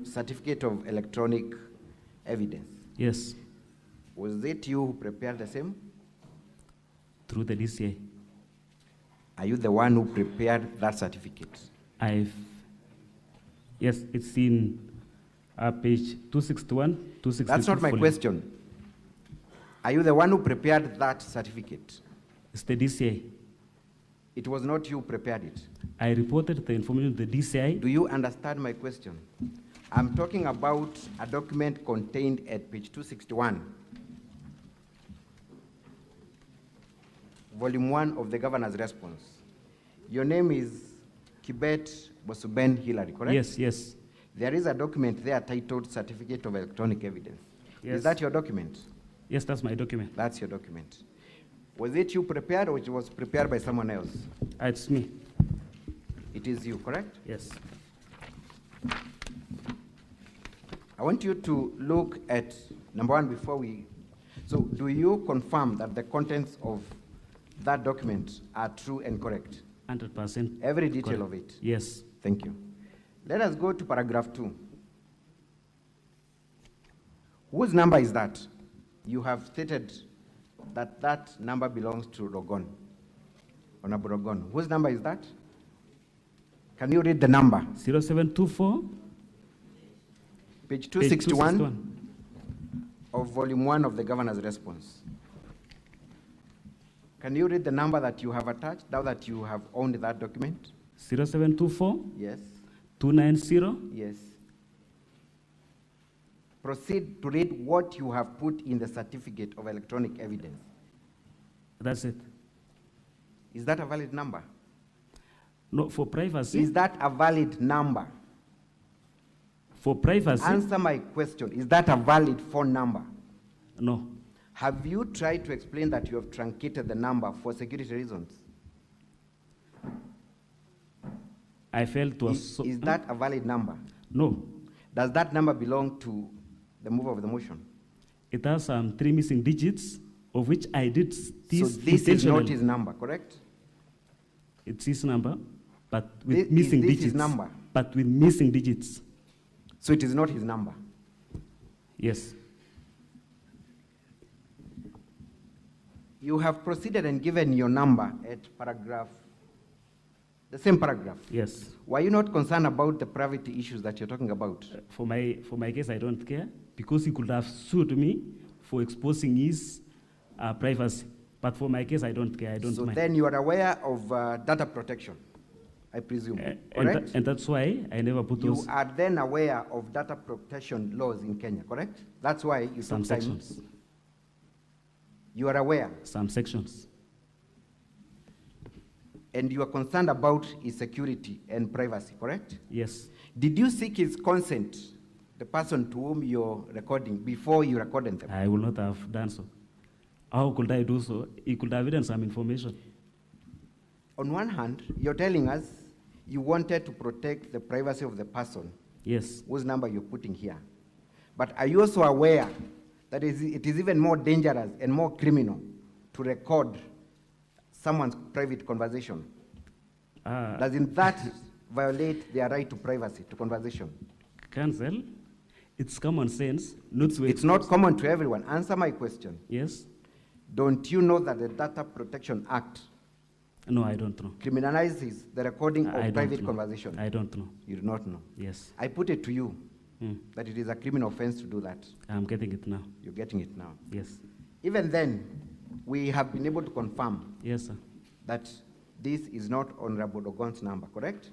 certificate of electronic evidence. Yes. Was it you who prepared the same? Through the DCI. Are you the one who prepared that certificate? Yes, it's in page 261, 262. That's not my question. Are you the one who prepared that certificate? It's the DCI. It was not you who prepared it. I reported the information to the DCI. Do you understand my question? I'm talking about a document contained at page 261, volume 1 of the governor's response. Your name is Kibet Bosuben Hillary, correct? Yes, yes. There is a document there titled Certificate of Electronic Evidence. Yes. Is that your document? Yes, that's my document. That's your document. Was it you prepared or it was prepared by someone else? It's me. It is you, correct? Yes. I want you to look at number one before we. So, do you confirm that the contents of that document are true and correct? 100%. Every detail correct. of it? Yes. Thank you. Let us go to paragraph 2. Whose number is that? You have stated that that number belongs to Rogon, Honorable Rogon. Whose number is that? Can you read the number? 0724. Page 261 of volume 1 of the governor's response. Can you read the number that you have attached now that you have owned that document? 0724. Yes. 290. Yes. Proceed to read what you have put in the certificate of electronic evidence. That's it. Is that a valid number? No, for privacy. Is that a valid number? For privacy. Answer my question. Is that a valid phone number? No. Have you tried to explain that you have truncated the number for security reasons? I felt to Is that a valid number? No. Does that number belong to the mover of the motion? It has 3 missing digits, of which I did this. So this is not his number, correct? It's his number, but with missing digits. His number? But with missing digits. So it is not his number? Yes. You have proceeded and given your number at paragraph, the same paragraph. Yes. Were you not concerned about the privacy issues that you're talking about? For my case, I don't care, because he could have sued me for exposing his privacy. But for my case, I don't care. I don't mind. So then you are aware of data protection, I presume, correct? And that's why I never put those. You are then aware of data protection laws in Kenya, correct? That's why you Some took time. sections. You are aware? Some sections. And you are concerned about his security and privacy, correct? Yes. Did you seek his consent, the person to whom you're recording, before you recorded them? I would not have done so. How could I do so? He could have hidden some information. On one hand, you're telling us you wanted to protect the privacy of the person. Yes. Whose number you're putting here. But are you also aware that it is even more dangerous and more criminal to record someone's private conversation? Doesn't that violate their right to privacy, to conversation? Counsel, it's common sense. Not to it's not common to everyone. Answer my question. Yes. Don't you know that the Data Protection Act No, I don't know. criminalizes the recording of private conversation? I don't know. You do not know? Yes. I put it to you that it is a criminal offense to do that. I'm getting it now. You're getting it now. Yes. Even then, we have been able to confirm Yes, sir. that this is not Honorable Dogon's number, correct?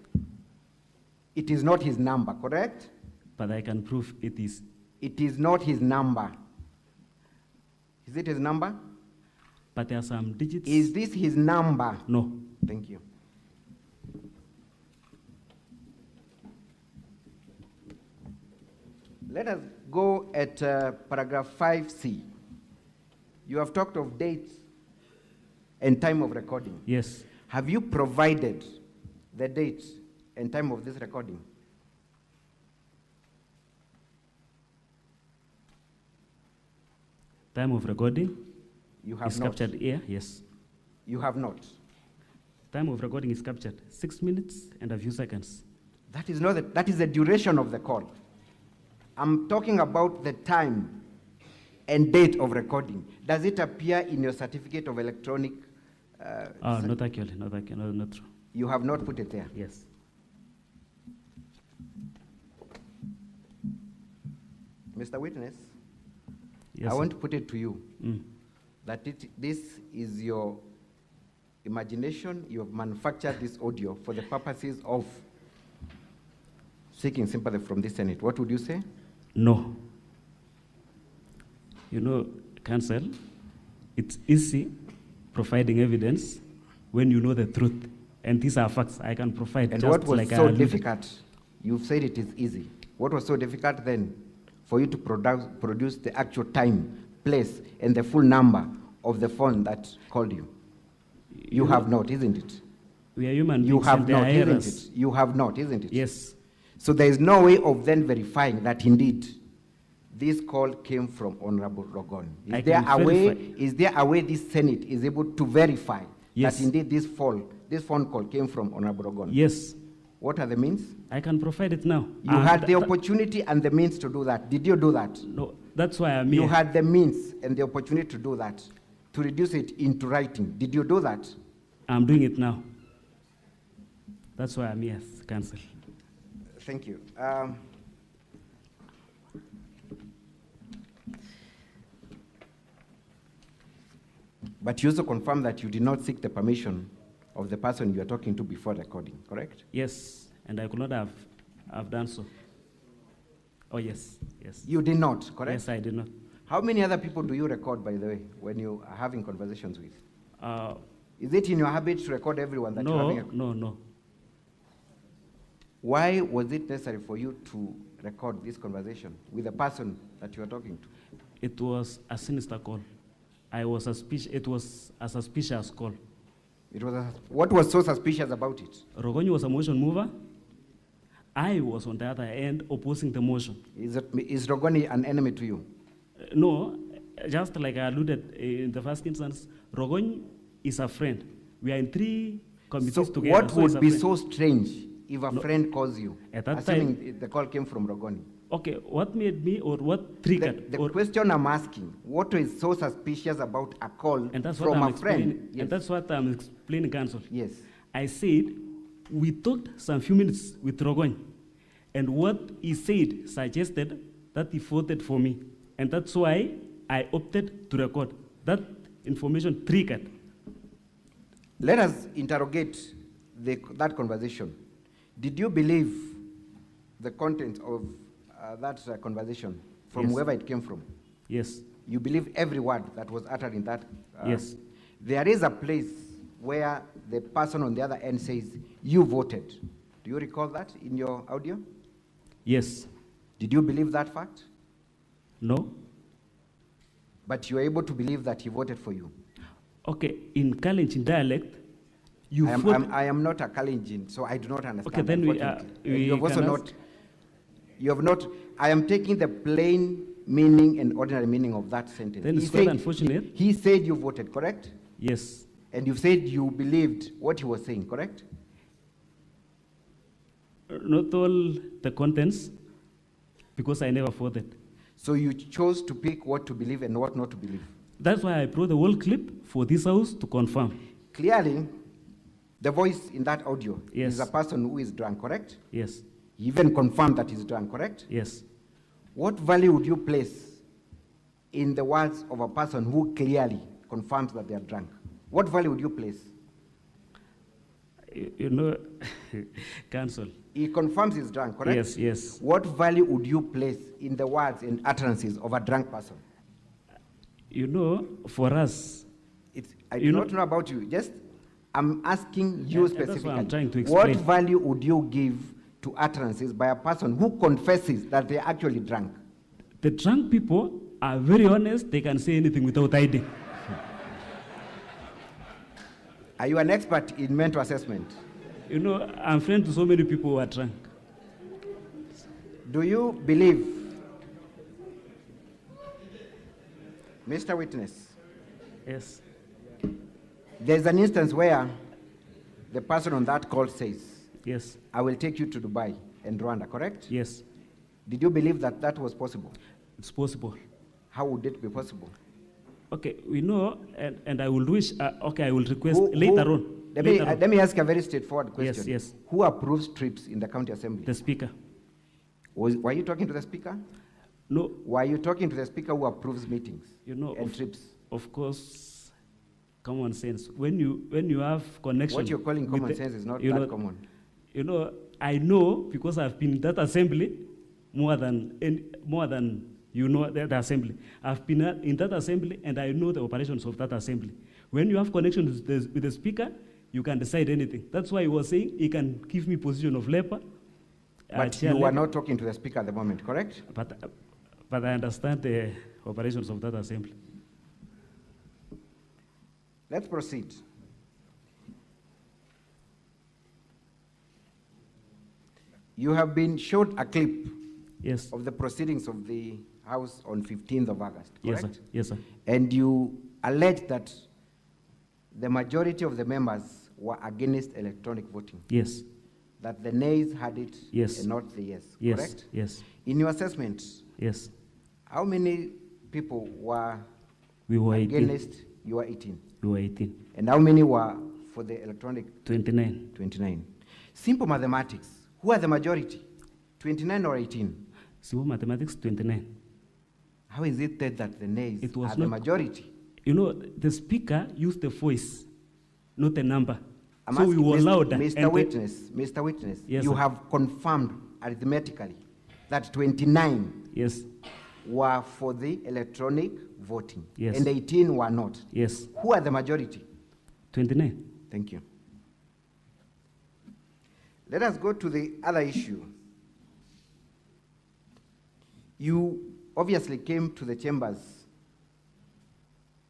It is not his number, correct? But I can prove it is. It is not his number. Is it his number? But there are some digits. Is this his number? No. Thank you. Let us go at paragraph 5C. You have talked of dates and time of recording. Yes. Have you provided the date and time of this recording? Time of recording You have is not. captured here. Yes. You have not. Time of recording is captured 6 minutes and a few seconds. That is not that is the duration of the call. I'm talking about the time and date of recording. Does it appear in your certificate of electronic? Not actually, not true. You have not put it there? Yes. Mr. Witness, Yes, I sir. want to put it to you that this is your imagination. You have manufactured this audio for the purposes of seeking sympathy from the Senate. What would you say? No. You know, counsel, it's easy providing evidence when you know the truth. And these are facts I can provide. And just what was like so I alluded. difficult? You've said it is easy. What was so difficult then for you to produce the actual time, place, and the full number of the phone that called you? You have not, isn't it? We are human beings. You have and there not, are isn't errors. it? You have not, isn't it? Yes. So there is no way of then verifying that indeed this call came from Honorable Rogon. I can verify. Is there a way this Senate is able to verify Yes. that indeed this phone call came from Honorable Rogon? Yes. What are the means? I can provide it now. You had the opportunity and the means to do that. Did you do that? No, that's why I'm here. You had the means and the opportunity to do that, to reduce it into writing. Did you do that? I'm doing it now. That's why I'm here, counsel. Thank you. But you also confirm that you did not seek the permission of the person you are talking to before recording, correct? Yes, and I could not have done so. Oh, yes, yes. You did not, correct? Yes, I did not. How many other people do you record, by the way, when you are having conversations with? Uh, Is it in your habit to record everyone that you're having No. Why was it necessary for you to record this conversation with the person that you are talking to? It was a sinister call. It was a suspicious call. What was so suspicious about it? Rogonyi was a motion mover. I was on the other end opposing the motion. Is Rogoni an enemy to you? No, just like I alluded in the first instance, Rogonyi is a friend. We are in 3 committees So together. what so he's would a be friend. so strange if a friend calls you, At that assuming the call came from Rogoni? Okay, what made me or what triggered? The question I'm asking, what is so suspicious about a call And that's what from I'm a friend? explaining. Yes. And that's what I'm explaining, counsel. Yes. I said we talked some few minutes with Rogonyi, and what he said suggested that he voted for me, and that's why I opted to record. That information triggered. Let us interrogate that conversation. Did you believe the content of that conversation from Yes. whoever it came from? Yes. You believe every word that was uttered in that? Yes. There is a place where the person on the other end says, you voted. Do you recall that in your audio? Yes. Did you believe that fact? No. But you are able to believe that he voted for you. Okay, in Kalenjin dialect, you I am not a Kalenjin, so I do not understand. Okay, then you have also not. You have not. I am taking the plain meaning and ordinary meaning of that sentence. Then it's quite unfortunate. He said you voted, correct? Yes. And you said you believed what he was saying, correct? Not all the contents, because I never voted. So you chose to pick what to believe and what not to believe. That's why I brought the whole clip for this house to confirm. Clearly, the voice in that audio Yes. is a person who is drunk, correct? Yes. He even confirmed that he's drunk, correct? Yes. What value would you place in the words of a person who clearly confirms that they are drunk? What value would you place? You know, counsel. He confirms he's drunk, correct? Yes, yes. What value would you place in the words and utterances of a drunk person? You know, for us, I do not know about you. Just, I'm asking you and specifically. that's what I'm trying to What explain. value would you give to utterances by a person who confesses that they're actually drunk? The drunk people are very honest. They can say anything without hiding. Are you an expert in mental assessment? You know, I'm friend to so many people who are drunk. Do you believe, Mr. Witness, Yes. there's an instance where the person on that call says, Yes. I will take you to Dubai and Rwanda, correct? Yes. Did you believe that that was possible? It's possible. How would it be possible? Okay, we know, and I will wish, okay, I will request later on. Let me ask a very straightforward question. Yes, yes. Who approves trips in the county assembly? The speaker. Were you talking to the speaker? No. Were you talking to the speaker who approves meetings and trips? Of course, common sense. When you have connection. What you're calling common sense is not that common. You know, I know because I've been in that assembly more than the assembly. I've been in that assembly and I know the operations of that assembly. When you have connection with the speaker, you can decide anything. That's why he was saying he can give me position of leper. But you were not talking to the speaker at the moment, correct? But I understand the operations of that assembly. Let's proceed. You have been showed a clip of the proceedings of the House on 15th of August, correct? Yes, sir. Yes, sir. And you allege that the majority of the members were against electronic voting. Yes. That the nays had it and not the yes, correct? Yes. In your assessment, yes, how many people were against? 18. You were 18. You were 18. And how many were for the electronic? 29. 29. Simple mathematics. Who are the majority? 29 or 18? Simple mathematics, 29. How is it that the nays are the majority? You know, the speaker used the voice, not the number. So we were louder. Mr. Witness, yes, you sir. have confirmed arithmetically that 29 were for the electronic voting. Yes. And 18 were not. Yes. Who are the majority? 29. Thank you. Let us go to the other issue. You obviously came to the chambers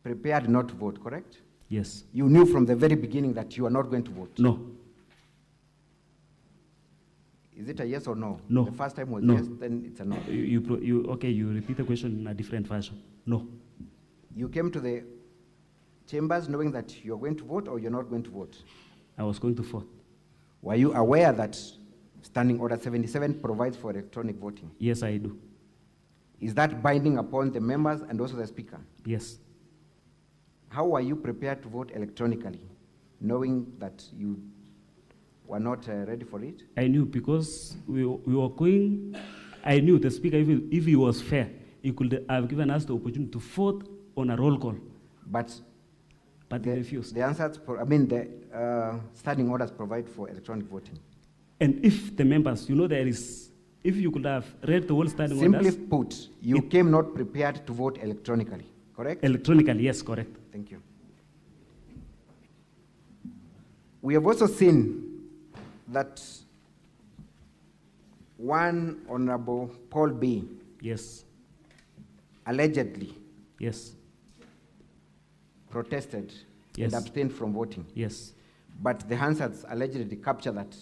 prepared not to vote, correct? Yes. You knew from the very beginning that you are not going to vote? No. Is it a yes or no? No. The first time was no. yes, then it's a no. You repeat the question in a different fashion. No. You came to the chambers knowing that you're going to vote or you're not going to vote? I was going to vote. Were you aware that Standing Order 77 provides for electronic voting? Yes, I do. Is that binding upon the members and also the speaker? Yes. How were you prepared to vote electronically, knowing that you were not ready for it? I knew because we were going, I knew the speaker, if he was fair, he could have given us the opportunity to vote on a roll call. But he refused. The answers, the standing orders provide for electronic voting. And if the members, if you could have read the whole standing orders. Simply put, you came not prepared to vote electronically, correct? Electronically, yes, correct. Thank you. We have also seen that one Honorable Paul B. Yes. Allegedly. Yes. Protested yes. and abstained from voting. Yes. But the Hansards allegedly captured that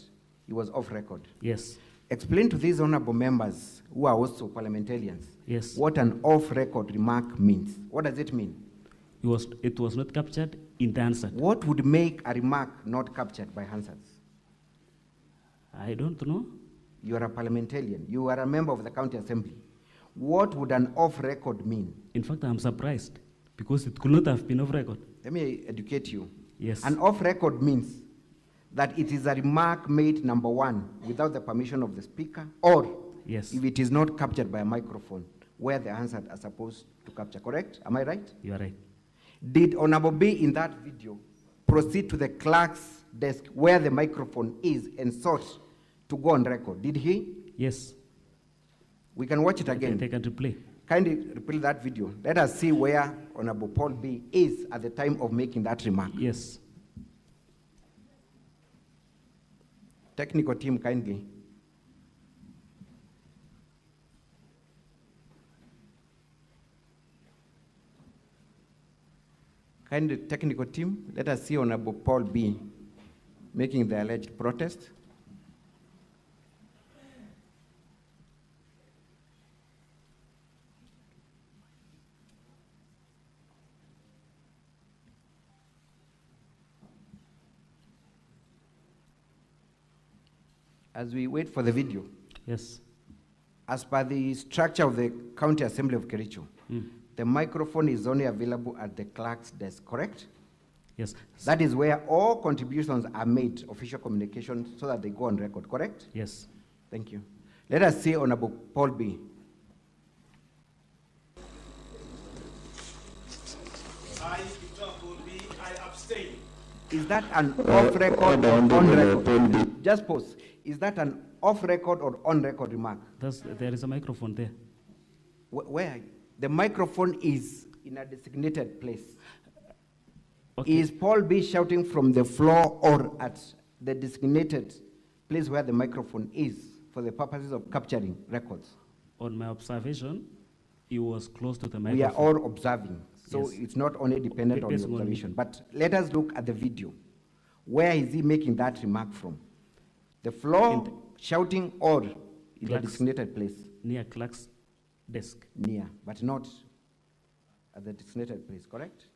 he was off record. Yes. Explain to these honorable members who are also parliamentarians yes. what an off-record remark means. What does it mean? It was not captured in the Hansard. What would make a remark not captured by Hansards? I don't know. You are a parliamentarian. You are a member of the county assembly. What would an off-record mean? In fact, I'm surprised because it could not have been off-record. Let me educate you. Yes. An off-record means that it is a remark made, number one, without the permission of the speaker, or yes. if it is not captured by a microphone, where the Hansard are supposed to capture, correct? Am I right? You are right. Did Honorable B in that video proceed to the clerk's desk where the microphone is and sought to go on record? Did he? Yes. We can watch it again. They can replay. Kindly replay that video. Let us see where Honorable Paul B is at the time of making that remark. Yes. Technical team, kindly. Kindly, technical team, let us see Honorable Paul B making the alleged protest. As we wait for the video. Yes. As per the structure of the County Assembly of Kericho, the microphone is only available at the clerk's desk, correct? Yes. That is where all contributions are made, official communication, so that they go on record, correct? Yes. Thank you. Let us see Honorable Paul B. I, Paul B, I abstain. Is that an off-record or on-record? Just pause. Is that an off-record or on-record remark? There is a microphone there. Where? The microphone is in a designated place. Okay. Is Paul B shouting from the floor or at the designated place where the microphone is for the purposes of capturing records? On my observation, he was close to the We microphone. are all observing, so Yes. it's not only dependent on the Based on observation. me. But let us look at the video. Where is he making that remark from? The floor, shouting, or in the Clerk's- designated place? Near clerk's desk. Near, but not at the designated place, correct?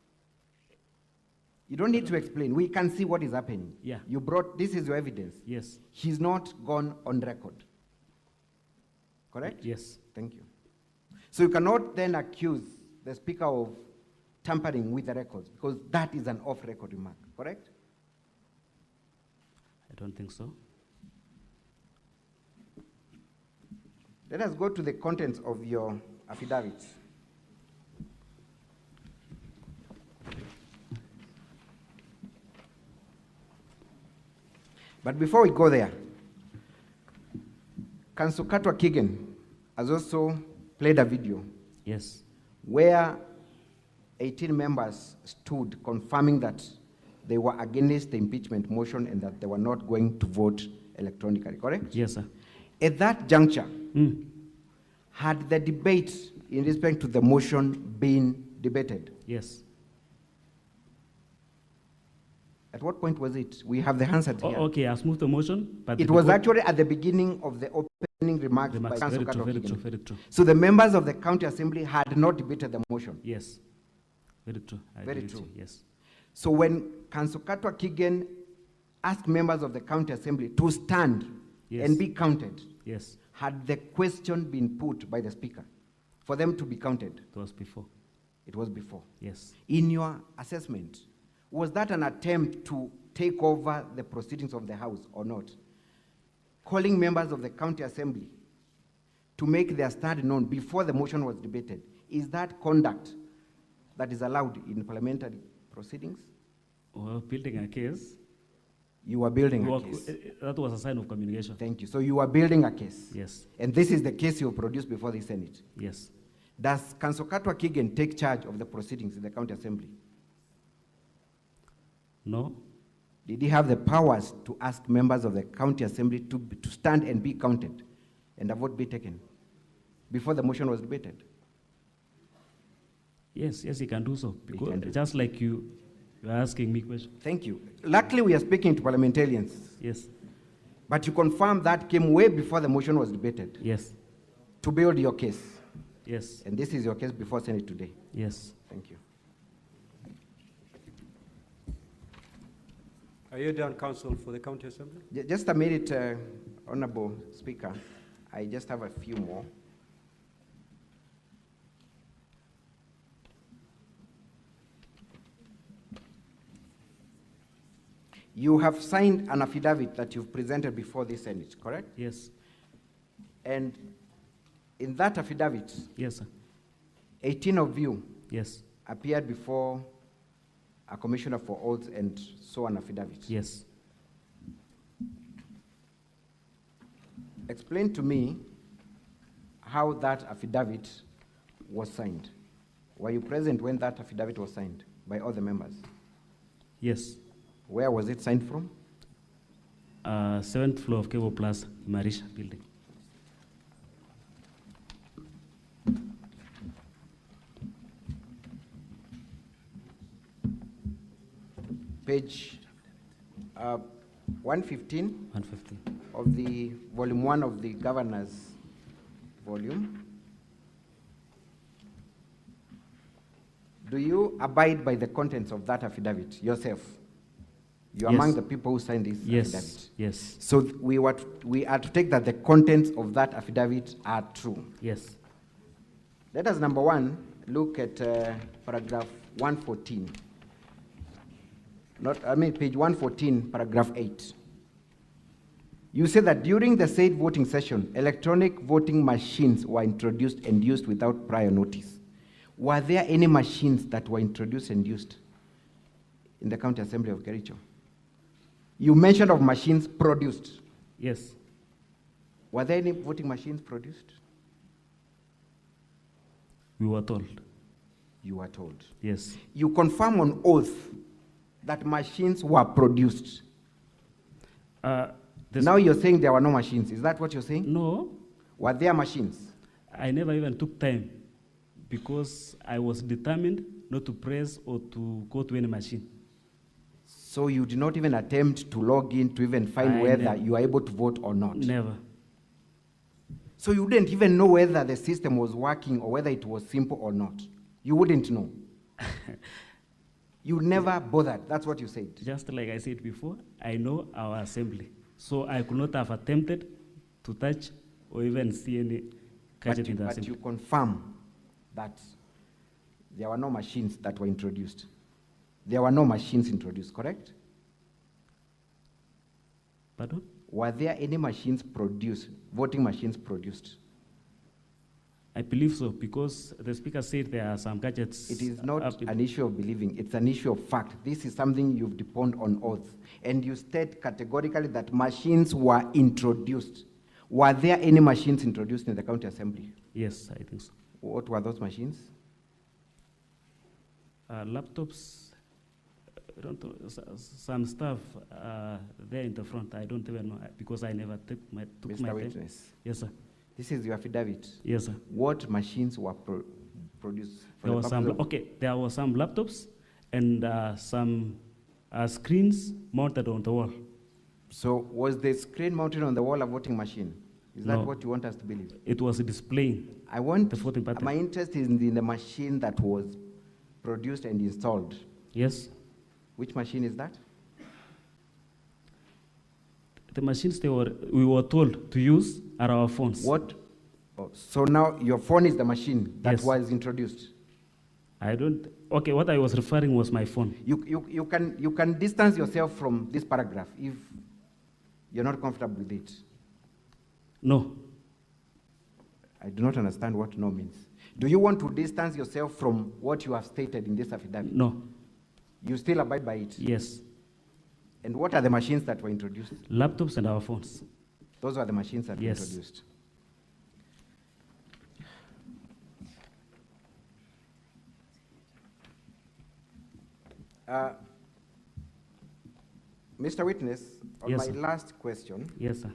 You don't need to explain. We can see what is happening. Yeah. You brought, this is your evidence. Yes. He's not gone on record. Correct? Yes. Thank you. So you cannot then accuse the speaker of tampering with the records, because that is an off-record remark, correct? I don't think so. Let us go to the contents of your affidavit. But before we go there, Council Katwa Kigen has also played a video Yes. where 18 members stood confirming that they were against the impeachment motion and that they were not going to vote electronically, correct? Yes, sir. At that juncture, had the debate in respect to the motion been debated? Yes. At what point was it? We have the answer here. Okay, I've moved the motion, but It was actually at the beginning of the opening remarks by Council very true, Katwa very Kigen. true, very true. So the members of the county assembly had not debated the motion. Yes. Very true. I Very agree with true. you. Yes. So when Council Katwa Kigen asked members of the county assembly to stand Yes. and be counted, Yes. had the question been put by the speaker for them to be counted? It was before. It was before. Yes. In your assessment, was that an attempt to take over the proceedings of the House or not? Calling members of the county assembly to make their stand known before the motion was debated, is that conduct that is allowed in parliamentary proceedings? Well, building a case. You were building a Well, case. that was a sign of communication. Thank you. So you are building a case. Yes. And this is the case you produced before the Senate. Yes. Does Council Katwa Kigen take charge of the proceedings in the county assembly? No. Did he have the powers to ask members of the county assembly to stand and be counted and a vote be taken before the motion was debated? Yes, yes, he can do so. He Because can do. just like you're asking me questions. Thank you. Luckily, we are speaking to parliamentarians, Yes. but you confirm that came way before the motion was debated Yes. to build your case. Yes. And this is your case before Senate today. Yes. Thank you. Are you done, counsel, for the county assembly? Just a minute, Honorable Speaker. I just have a few more. You have signed an affidavit that you've presented before the Senate, correct? Yes. And in that affidavit, Yes, sir. 18 of you Yes. appeared before a commissioner for oaths and saw an affidavit. Yes. Explain to me how that affidavit was signed. Were you present when that affidavit was signed by all the members? Yes. Where was it signed from? 7th floor of Cable Plus, Marisha building. Page 115 150. of the volume 1 of the governor's volume. Do you abide by the contents of that affidavit yourself? You're among the people who signed this affidavit. Yes. So we are to take that the contents of that affidavit are true. Yes. Let us, number one, look at paragraph 114. Page 114, paragraph 8. You say that during the said voting session, electronic voting machines were introduced and used without prior notice. Were there any machines that were introduced and used in the County Assembly of Kericho? You mentioned of machines produced. Yes. Were there any voting machines produced? We were told. You were told. Yes. You confirm on oath that machines were produced. Now you're saying there were no machines. Is that what you're saying? No. Were there machines? I never even took time because I was determined not to press or to go to any machine. So you did not even attempt to log in to even find whether you are able to vote or not? Never. So you didn't even know whether the system was working or whether it was simple or not? You wouldn't know? You never bothered, that's what you said? Just like I said before, I know our assembly. So I could not have attempted to touch or even see any gadget in the assembly. But you confirm that there were no machines that were introduced. There were no machines introduced, correct? Pardon? Were there any machines produced, voting machines produced? I believe so, because the speaker said there are some gadgets. It is not an issue of believing, it's an issue of fact. This is something you've deponed on oath. And you state categorically that machines were introduced. Were there any machines introduced in the County Assembly? Yes, I think so. What were those machines? Laptops, I don't know, some stuff there in the front. I don't even know because I never took my Mr. Witness. time. Yes, sir. This is your affidavit. Yes, sir. What machines were produced? There were some laptops and some screens mounted on the wall. So was the screen mounted on the wall a voting machine? Is that No. what you want us to believe? It was displaying. I want, the voting pattern. my interest is in the machine that was produced and installed. Yes. Which machine is that? The machines we were told to use are our phones. What? Oh, so now your phone is the machine that Yes. was introduced. Okay, what I was referring was my phone. You can distance yourself from this paragraph if you're not comfortable with it. No. I do not understand what no means. Do you want to distance yourself from what you have stated in this affidavit? No. You still abide by it? Yes. And what are the machines that were introduced? Laptops and our phones. Those are the machines that were Yes. introduced. Mr. Witness, on Yes, my sir. last question, Yes, sir.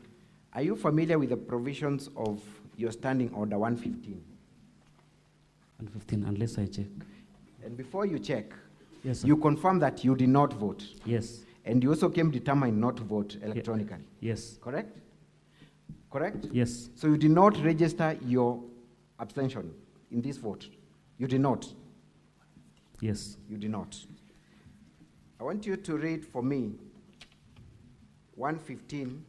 are you familiar with the provisions of your standing order 115? And 15, unless I check. And before you check, Yes, sir. you confirm that you did not vote. Yes. And you also came determined not to vote electronically. Yes. Correct? Correct? Yes. So you did not register your abstention in this vote. You did not. Yes. You did not. I want you to read for me 115J.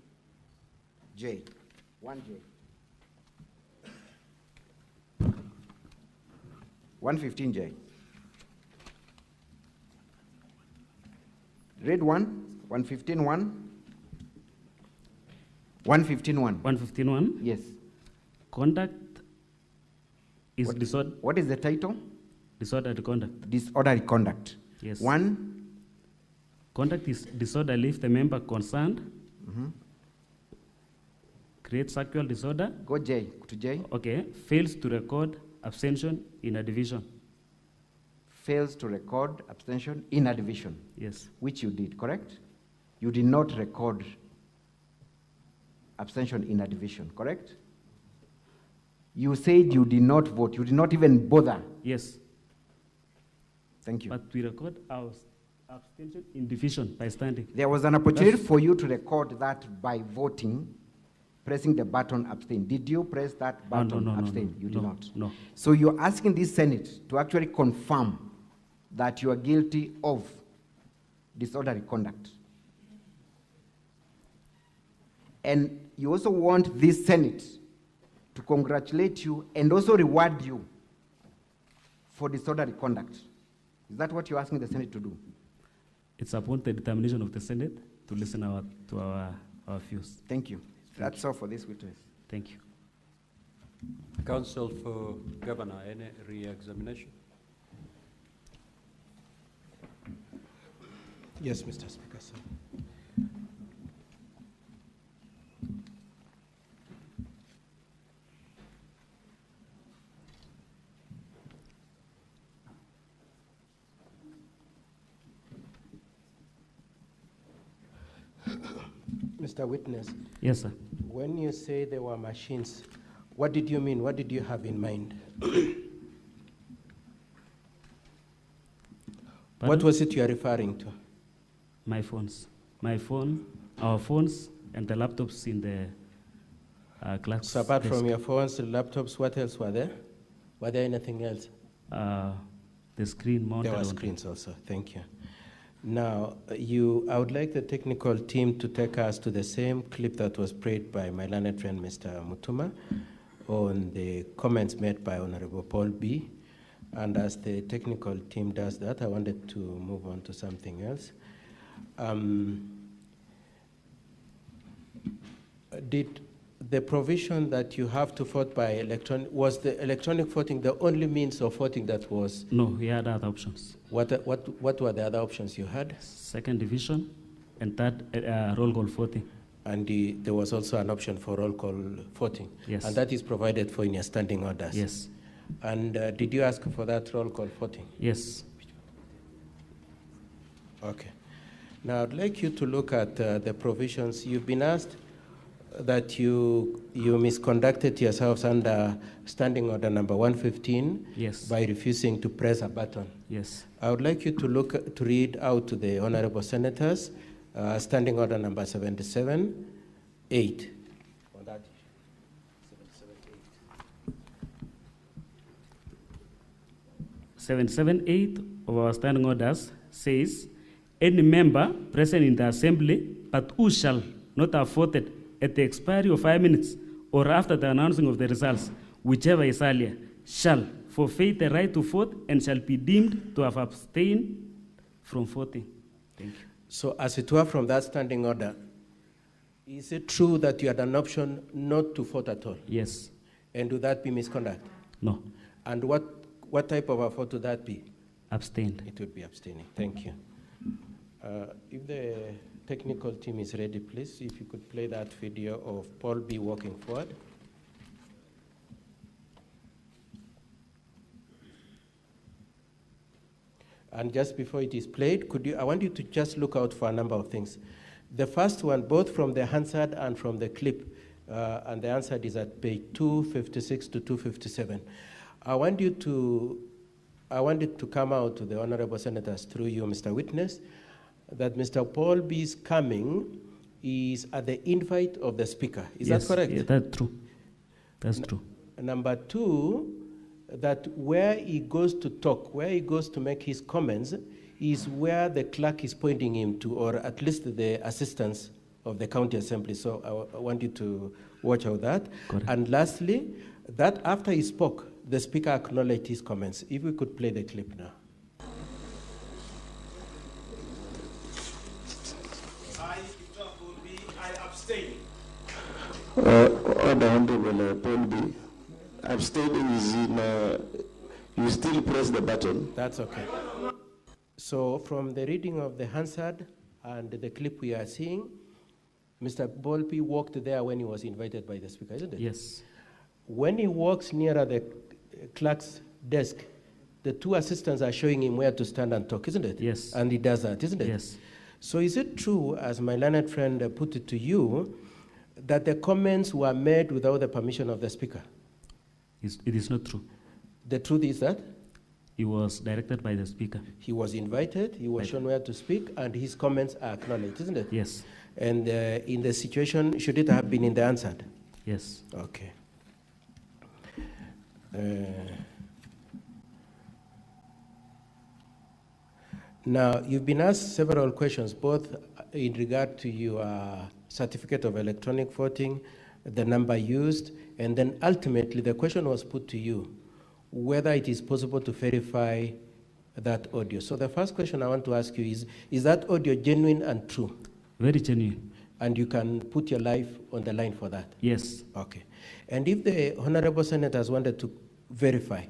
1J. 115J. Read 115.1. 115.1. 115.1. Yes. Conduct is disorder. What is the title? Disorderly conduct. Disorderly conduct. Yes. 1. Conduct is disorderly if the member concerned creates actual disorder. Go J to J. Okay. Fails to record abstention in a division. Fails to record abstention in a division. Yes. Which you did, correct? You did not record abstention in a division, correct? You said you did not vote. You did not even bother. Yes. Thank you. But we record our abstention in division by standing. There was an opportunity for you to record that by voting, pressing the button abstain. Did you press that button abstain? You did not. No. So you're asking this Senate to actually confirm that you are guilty of disorderly conduct. And you also want this Senate to congratulate you and also reward you for disorderly conduct. Is that what you're asking the Senate to do? It's upon the determination of the Senate to listen to our views. Thank you. That's all for this witness. Thank you. Counsel for Governor, any re-examination? Yes, Mr. Speaker, sir. Mr. Witness. Yes, sir. When you say there were machines, what did you mean? What did you have in mind? What was it you are referring to? My phones. My phone, our phones, and the laptops in the class. So apart desk. from your phones, the laptops, what else were there? Were there anything else? The screen mounted. There were screens also. Thank you. Now, I would like the technical team to take us to the same clip that was played by my learned friend, Mr. Mutuma, on the comments made by Honorable Paul B. And as the technical team does that, I wanted to move on to something else. Did the provision that you have to vote by electronic, was the electronic voting the only means of voting that was? No, we had other options. What were the other options you had? Second division and third roll call voting. And there was also an option for roll call voting. Yes. And that is provided for in your standing orders. Yes. And did you ask for that roll call voting? Yes. Okay. Now I'd like you to look at the provisions. You've been asked that you misconducted yourselves under standing order number 115. Yes. By refusing to press a button. Yes. I would like you to read out to the honorable senators standing order number 77-8. On that issue. 778 of our standing orders says, any member present in the assembly but who shall not have voted at the expiry of 5 minutes or after the announcing of the results, whichever is earlier, shall forfeit the right to vote and shall be deemed to have abstained from voting. Thank you. So as it were from that standing order, is it true that you had an option not to vote at all? Yes. And would that be misconduct? No. And what type of a vote would that be? Abstained. It would be abstaining. Thank you. If the technical team is ready, please, if you could play that video of Paul B. walking forward. And just before it is played, I want you to just look out for a number of things. The first one, both from the Hansard and from the clip, and the Hansard is at page 256 to 257. I want it to come out to the honorable senators through you, Mr. Witness, that Mr. Paul B's coming is at the invite of the speaker. Is that correct? Yeah, that's true. That's true. Number two, that where he goes to talk, where he goes to make his comments, is where the clerk is pointing him to, or at least the assistants of the county assembly. So I want you to watch out that. Correct. And lastly, that after he spoke, the speaker acknowledged his comments. If we could play the clip now. I abstain. Order, Honorable Paul B. Abstaining is in, you still press the button. That's okay. So from the reading of the Hansard and the clip we are seeing, Mr. Bolpi walked there when he was invited by the speaker, isn't it? Yes. When he walks nearer the clerk's desk, the two assistants are showing him where to stand and talk, isn't it? Yes. And he does that, isn't it? Yes. So is it true, as my learned friend put it to you, that the comments were made without the permission of the speaker? It is not true. The truth is that? He was directed by the speaker. He was invited, he was Right. shown where to speak, and his comments are acknowledged, isn't it? Yes. And in the situation, should it have been in the answered? Yes. Okay. Now, you've been asked several questions, both in regard to your certificate of electronic voting, the number used, and then ultimately the question was put to you whether it is possible to verify that audio. So the first question I want to ask you is that audio genuine and true? Very genuine. And you can put your life on the line for that? Yes. Okay. And if the honorable senators wanted to verify,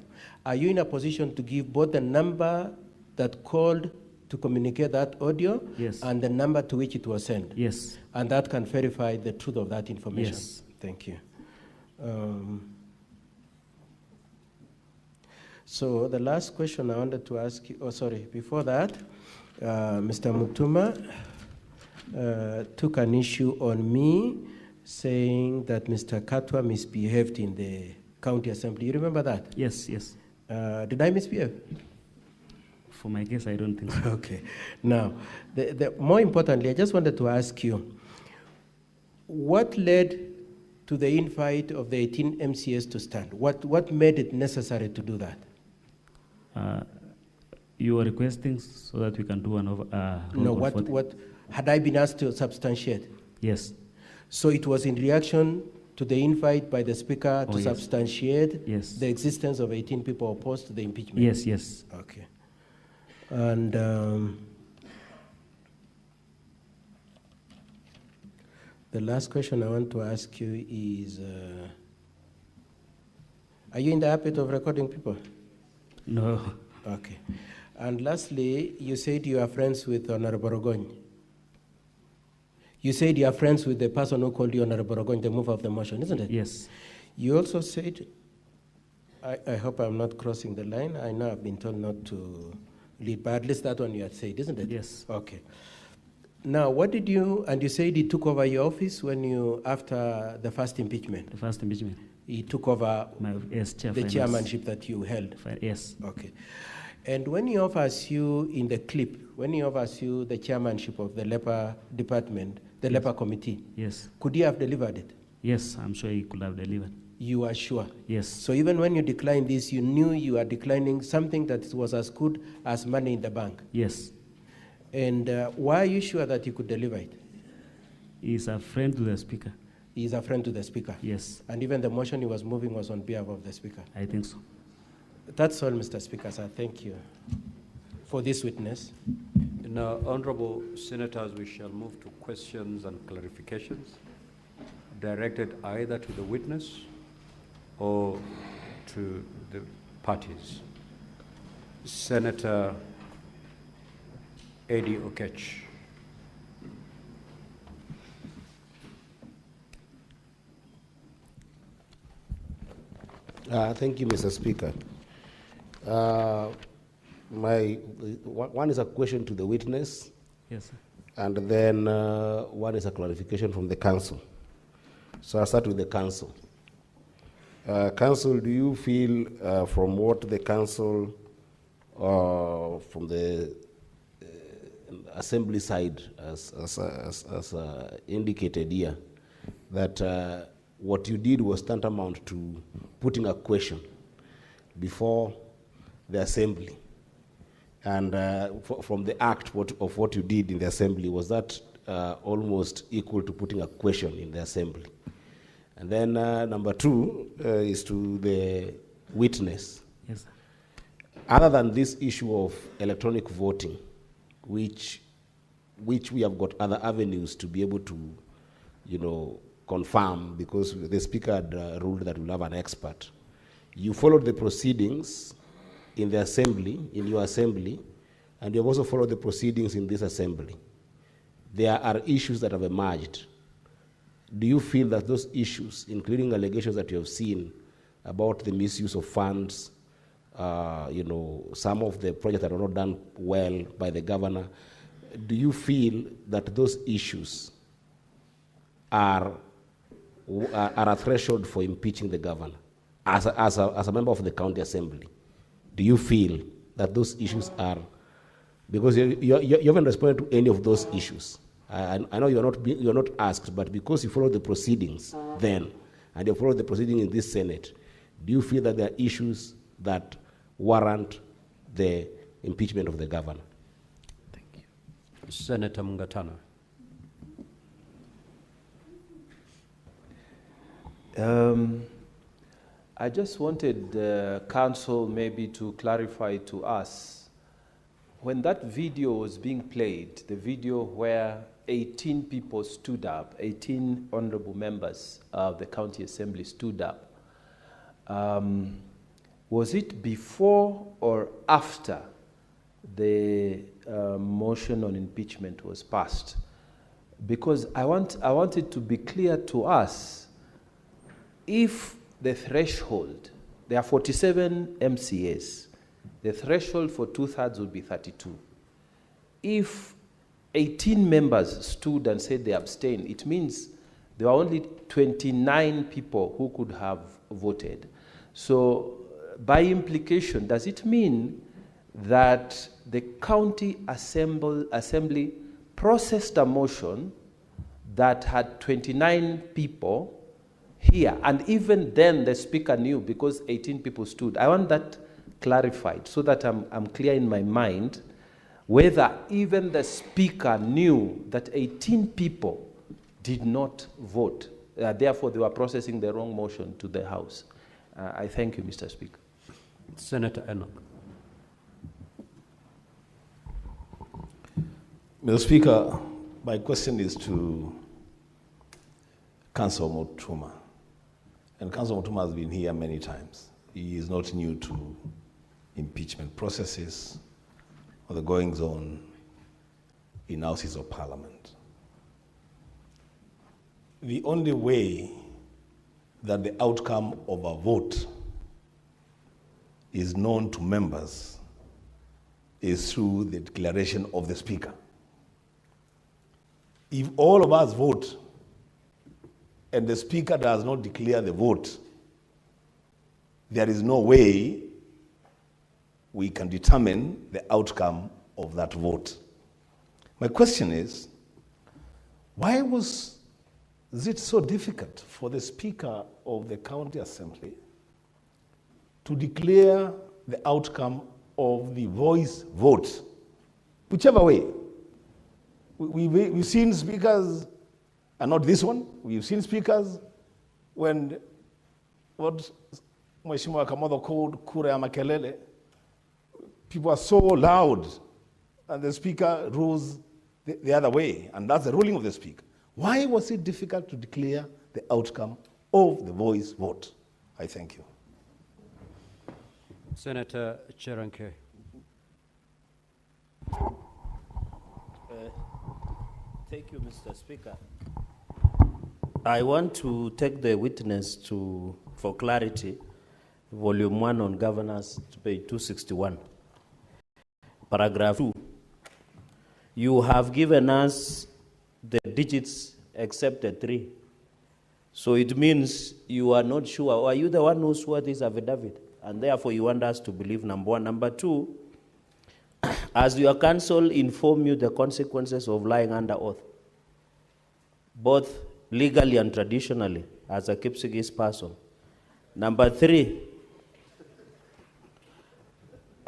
are you in a position to give both the number that called to communicate that audio, yes, and the number to which it was sent? Yes. And that can verify the truth of that information? Yes. Thank you. So the last question I wanted to ask you, before that, Mr. Mutuma took an issue on me saying that Mr. Katwa misbehaved in the county assembly. You remember that? Yes, yes. Did I misbehave? For my guess, I don't think so. Okay. Now, more importantly, I just wanted to ask you, what led to the invite of the 18 MCAs to stand? What made it necessary to do that? You are requesting so that we can do an over. No, what had I been asked to substantiate? Yes. So it was in reaction to the invite by the Speaker to substantiate the existence of 18 people opposed to the impeachment? Yes, yes. Okay. And the last question I want to ask you is, are you in the habit of recording people? No. Okay. And lastly, you said you are friends with Honorable Rogony. You said you are friends with the person who called you Honorable Rogony, the mover of the motion, isn't it? Yes. You also said, I hope I'm not crossing the line. I know I've been told not to lead, but at least that one you had said, isn't it? Yes. Okay. Now, what did you, and you said he took over your office when you, after the first impeachment? The first impeachment. He took over the chairmanship that you held? Yes. Okay. And when he offers you in the clip, when he offers you the chairmanship of the leper department, the leper committee, yes, could he have delivered it? Yes, I'm sure he could have delivered. You are sure? Yes. So even when you declined this, you knew you are declining something that was as good as money in the bank? Yes. And why are you sure that he could deliver it? He's a friend to the Speaker. He is a friend to the Speaker? Yes. And even the motion he was moving was on behalf of the Speaker? I think so. That's all, Mr. Speaker, sir. Thank you for this witness. Now, honorable senators, we shall move to questions and clarifications directed either to the witness or to the parties. Senator Eddie Okech. Thank you, Mr. Speaker. One is a question to the witness. Yes, sir. And then one is a clarification from the council. So I'll start with the council. Council, do you feel from what the council, from the assembly side as indicated here, that what you did was tantamount to putting a question before the assembly? And from the act of what you did in the assembly, was that almost equal to putting a question in the assembly? And then number two is to the witness. Yes, sir. Other than this issue of electronic voting, which we have got other avenues to be able to, confirm, because the Speaker had ruled that we'll have an expert. You followed the proceedings in the assembly, in your assembly, and you have also followed the proceedings in this assembly. There are issues that have emerged. Do you feel that those issues, including allegations that you have seen about the misuse of funds, some of the projects that are not done well by the governor, do you feel that those issues are a threshold for impeaching the governor as a member of the county assembly? Do you feel that those issues are, because you haven't responded to any of those issues. I know you're not asked, but because you followed the proceedings then, and you followed the proceedings in this Senate, do you feel that there are issues that warrant the impeachment of the governor? Thank you. Senator Mungatana. I just wanted the council maybe to clarify to us, when that video was being played, the video where 18 people stood up, 18 honorable members of the county assembly stood up, was it before or after the motion on impeachment was passed? Because I want it to be clear to us, if the threshold, there are 47 MCAs, the threshold for 2/3 would be 32. If 18 members stood and said they abstained, it means there were only 29 people who could have voted. So by implication, does it mean that the county assembly processed a motion that had 29 people here, and even then the speaker knew because 18 people stood? I want that clarified so that I'm clear in my mind whether even the speaker knew that 18 people did not vote. Therefore, they were processing the wrong motion to the House. I thank you, Mr. Speaker. Senator Enoch. Mr. Speaker, my question is to Councillor Mutuma. And Councillor Mutuma has been here many times. He is not new to impeachment processes or the goings on in houses of parliament. The only way that the outcome of a vote is known to members is through the declaration of the speaker. If all of us vote and the speaker does not declare the vote, there is no way we can determine the outcome of that vote. My question is, why was it so difficult for the Speaker of the County Assembly to declare the outcome of the voice vote? Whichever way. We've seen speakers, and not this one, we've seen speakers when what Mheshimiwa Kamodo called kura ya makelele, people are so loud, and the speaker rules the other way, and that's the ruling of the speaker. Why was it difficult to declare the outcome of the voice vote? I thank you. Senator Cheranke. Thank you, Mr. Speaker. I want to take the witness for clarity, Volume 1 on Governance, page 261. Paragraph 2. You have given us the digits except the 3. So it means you are not sure. Or are you the one who swore this affidavit? And therefore you want us to believe, number 1. Number 2, as your counsel inform you the consequences of lying under oath, both legally and traditionally, as a Kipsigis person. Number 3,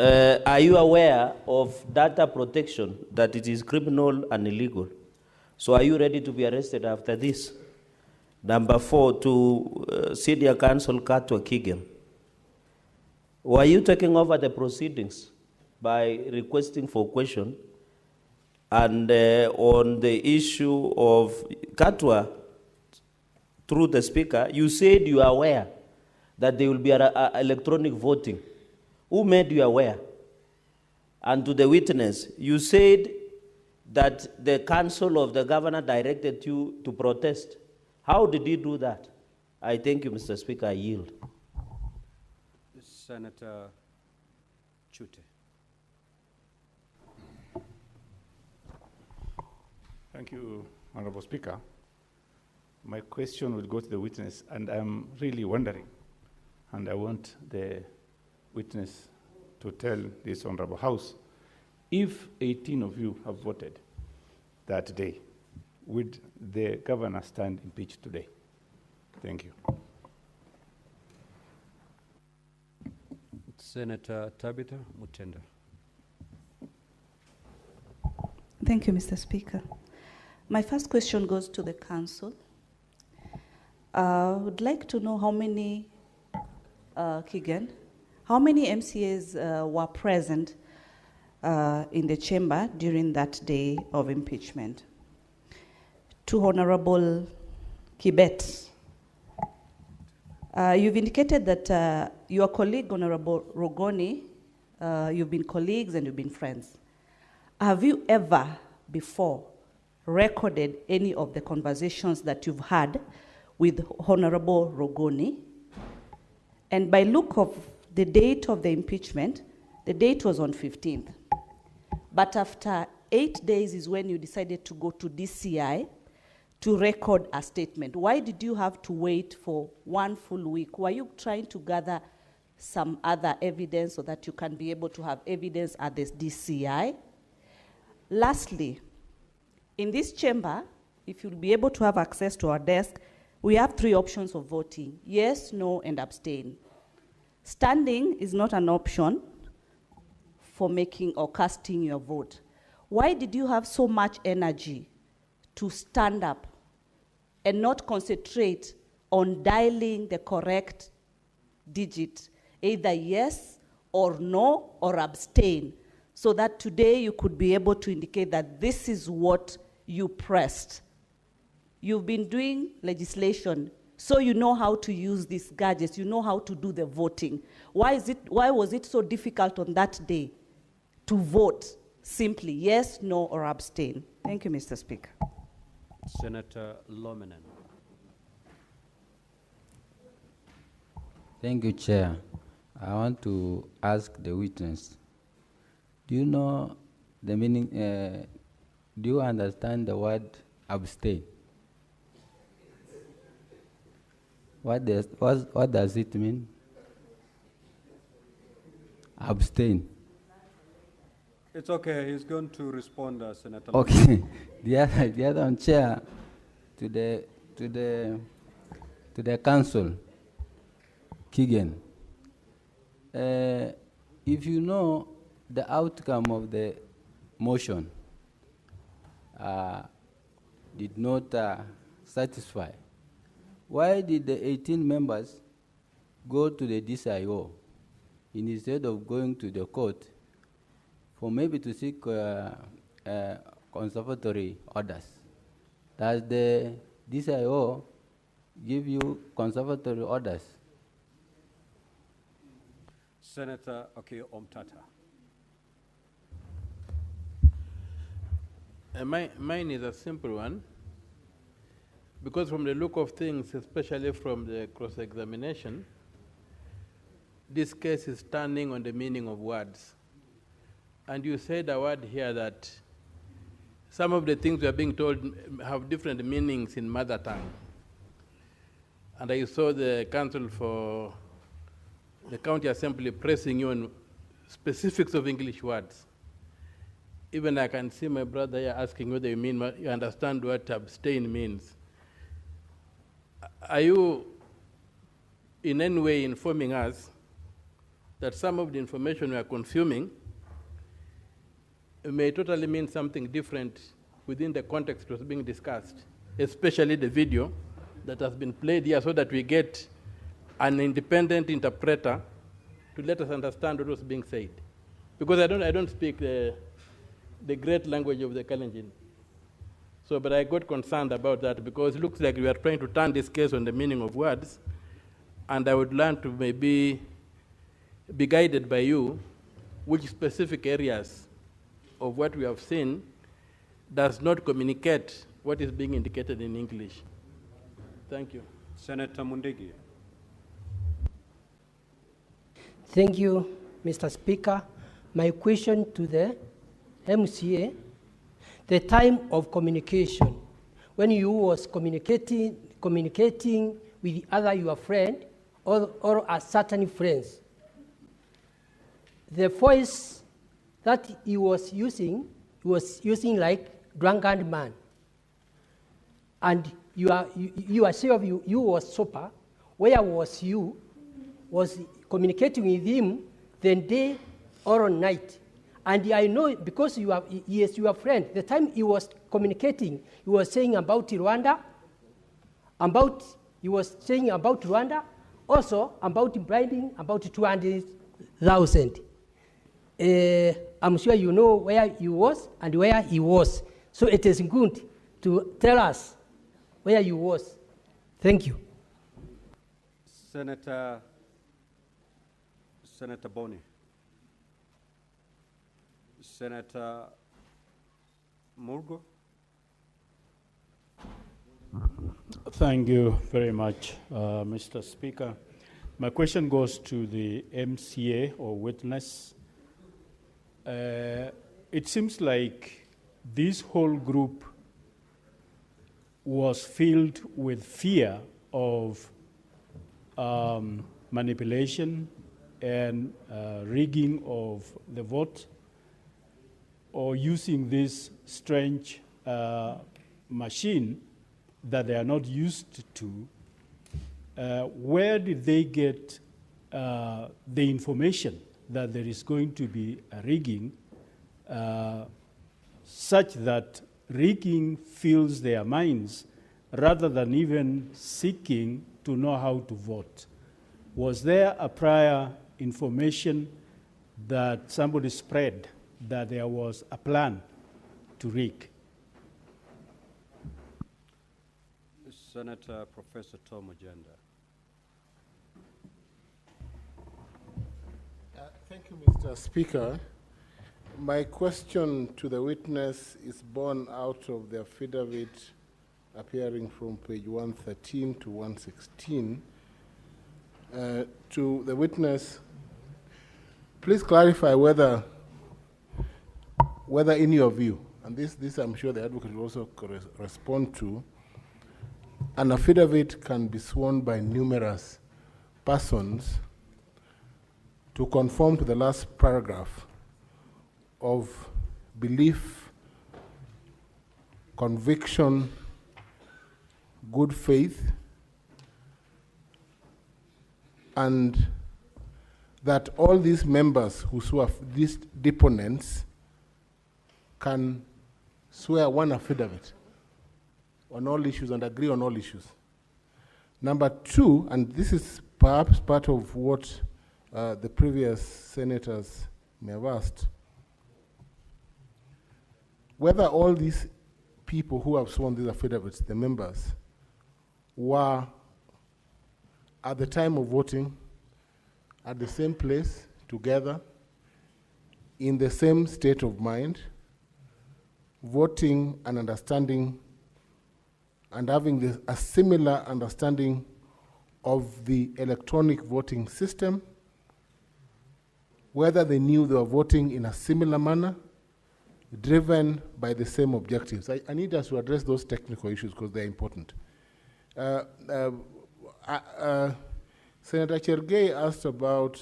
are you aware of data protection, that it is criminal and illegal? So are you ready to be arrested after this? Number 4, to Senior Counsel Katwa Kigen, were you taking over the proceedings by requesting for question? And on the issue of Katwa, through the speaker, you said you are aware that there will be electronic voting. Who made you aware? And to the witness, you said that the council of the governor directed you to protest. How did you do that? I thank you, Mr. Speaker. I yield. Senator Chute. Thank you, Honorable Speaker. My question will go to the witness, and I'm really wondering, and I want the witness to tell this Honorable House, if 18 of you have voted that day, would the governor stand impeached today? Thank you. Senator Tabitha Mutenda. Thank you, Mr. Speaker. My first question goes to the council. I would like to know how many, Kigen, how many MCAs were present in the chamber during that day of impeachment? To Honorable Kibet, you've indicated that your colleague, Honorable Rogoni, you've been colleagues and you've been friends. Have you ever before recorded any of the conversations that you've had with Honorable Rogoni? And by look of the date of the impeachment, the date was on 15th. But after 8 days is when you decided to go to DCI to record a statement. Why did you have to wait for 1 full week? Were you trying to gather some other evidence so that you can be able to have evidence at the DCI? Lastly, in this chamber, if you'll be able to have access to our desk, we have 3 options of voting: yes, no, and abstain. Standing is not an option for making or casting your vote. Why did you have so much energy to stand up and not concentrate on dialing the correct digit, either yes or no or abstain, so that today you could be able to indicate that this is what you pressed? You've been doing legislation, so you know how to use these gadgets, you know how to do the voting. Why was it so difficult on that day to vote simply yes, no, or abstain? Thank you, Mr. Speaker. Senator Lominen. Thank you, Chair. I want to ask the witness, do you know the meaning, do you understand the word abstain? What does it mean? Abstain. It's okay, he's going to respond, Senator. Okay. the other one, Chair, to the council, Kigen. If you know the outcome of the motion did not satisfy, why did the 18 members go to the DCIO instead of going to the court for maybe to seek conservatory orders? Does the DCIO give you conservatory orders? Senator MATATA. Mine is a simple one, because from the look of things, especially from the cross-examination, this case is standing on the meaning of words. And you said a word here that some of the things we are being told have different meanings in mother tongue. And I saw the council for the county assembly pressing you on specifics of English words. Even I can see my brother here asking whether you understand what abstain means. Are you in any way informing us that some of the information we are consuming may totally mean something different within the context that was being discussed, especially the video that has been played here, so that we get an independent interpreter to let us understand what was being said? Because I don't speak the great language of the Kalenjin. So, but I got concerned about that because it looks like we are trying to turn this case on the meaning of words, and I would learn to maybe be guided by you which specific areas of what we have seen does not communicate what is being indicated in English. Thank you. Senator Mundigi. Thank you, Mr. Speaker. My question to the MCA, the time of communication, when you was communicating with your friend or a certain friends, the voice that he was using like drunken man. And you are sure you was sober. Where was you? Was communicating with him the day or night. And I know because he is your friend. The time he was communicating, he was saying about Rwanda, about He was saying about Rwanda, also about bribing about 200,000. I'm sure you know where he was and where he was. So it is good to tell us where he was. Thank you. Senator Boni. Senator Murgo. Thank you very much, Mr. Speaker. My question goes to the MCA or witness. It seems like this whole group was filled with fear of manipulation and rigging of the vote, or using this strange machine that they are not used to. Where did they get the information that there is going to be a rigging such that rigging fills their minds rather than even seeking to know how to vote? Was there a prior information that somebody spread that there was a plan to rig? Senator Professor Tom Ojenda. Thank you, Mr. Speaker. My question to the witness is born out of the affidavit appearing from page 113 to 116. To the witness, please clarify whether in your view, and this I'm sure the advocate will also respond to, an affidavit can be sworn by numerous persons to conform to the last paragraph of belief, conviction, good faith, and that all these members who swear, these deponents, can swear one affidavit on all issues and agree on all issues. Number two, and this is perhaps part of what the previous senators may have asked, whether all these people who have sworn these affidavits, the members, were at the time of voting at the same place, together, in the same state of mind, voting and understanding and having a similar understanding of the electronic voting system, whether they knew they were voting in a similar manner, driven by the same objectives. I need us to address those technical issues because they're important. Senator Chergey asked about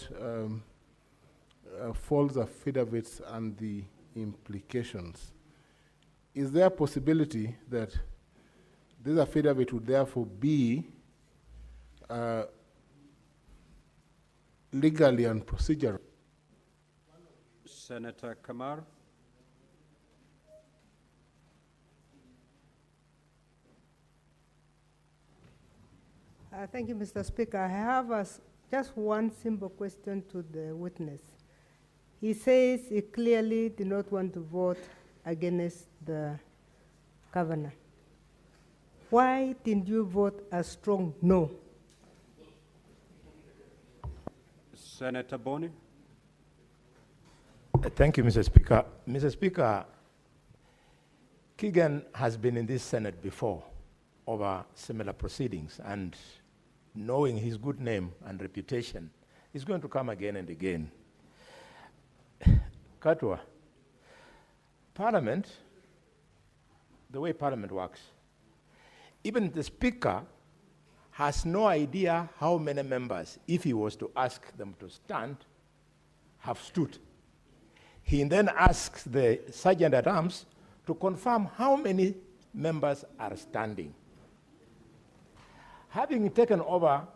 false affidavits and the implications. Is there a possibility that this affidavit would therefore be legally and procedural? Senator Kamar. Thank you, Mr. Speaker. I have just one simple question to the witness. He says he clearly did not want to vote against the governor. Why didn't you vote a strong no? Senator Boni. Thank you, Mr. Speaker. Mr. Speaker, Keegan has been in this Senate before over similar proceedings, and knowing his good name and reputation, he's going to come again and again. Katwa, Parliament, the way Parliament works, even the Speaker has no idea how many members, if he was to ask them to stand, have stood. He then asks the Sergeant at Arms to confirm how many members are standing. Having taken over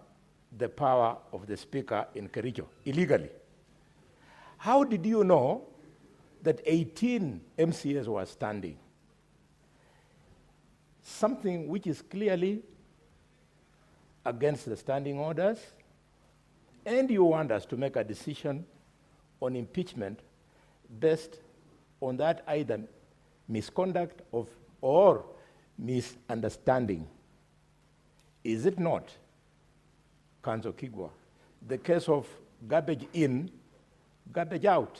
the power of the Speaker in Kericho illegally, how did you know that 18 MCAs were standing? Something which is clearly against the standing orders, and you want us to make a decision on impeachment based on that either misconduct or misunderstanding. Is it not, Council Kigwa, the case of garbage in, garbage out?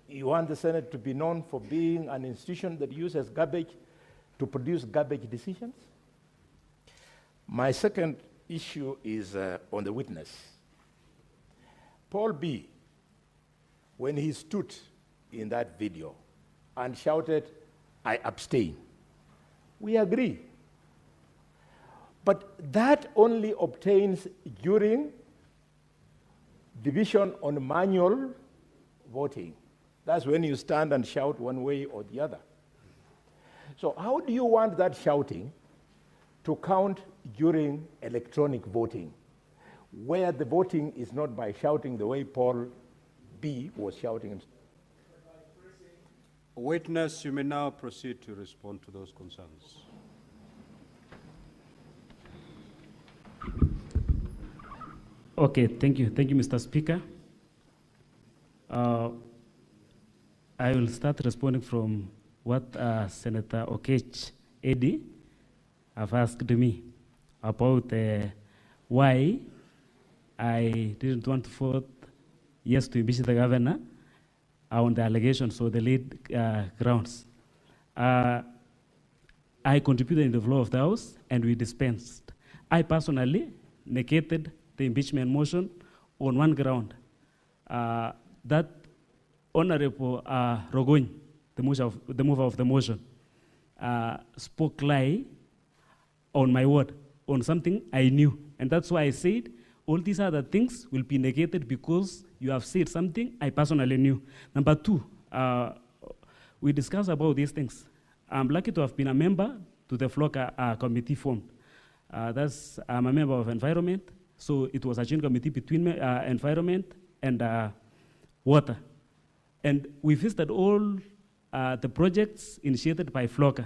You want the Senate to be known for being an institution that uses garbage to produce garbage decisions? My second issue is on the witness. Paul B., when he stood in that video and shouted, "I abstain," we agree. But that only obtains during division on manual voting. That's when you stand and shout one way or the other. So how do you want that shouting to count during electronic voting, where the voting is not by shouting the way Paul B. was shouting? Witness, you may now proceed to respond to those concerns. Okay, thank you. Thank you, Mr. Speaker. I will start responding from what Senator Okech Eddie have asked me about why I didn't want to vote yes to impeach the governor on the allegations or the lead grounds. I contributed in the floor of the House and we dispensed. I personally negated the impeachment motion on one ground, that Honorable Rogony, the mover of the motion, spoke lie on my word, on something I knew. And that's why I said all these other things will be negated because you have said something I personally knew. Number two, we discussed about these things. I'm lucky to have been a member to the FLOCA committee formed. I'm a member of environment, so it was a joint committee between environment and water. And we visited all the projects initiated by FLOCA.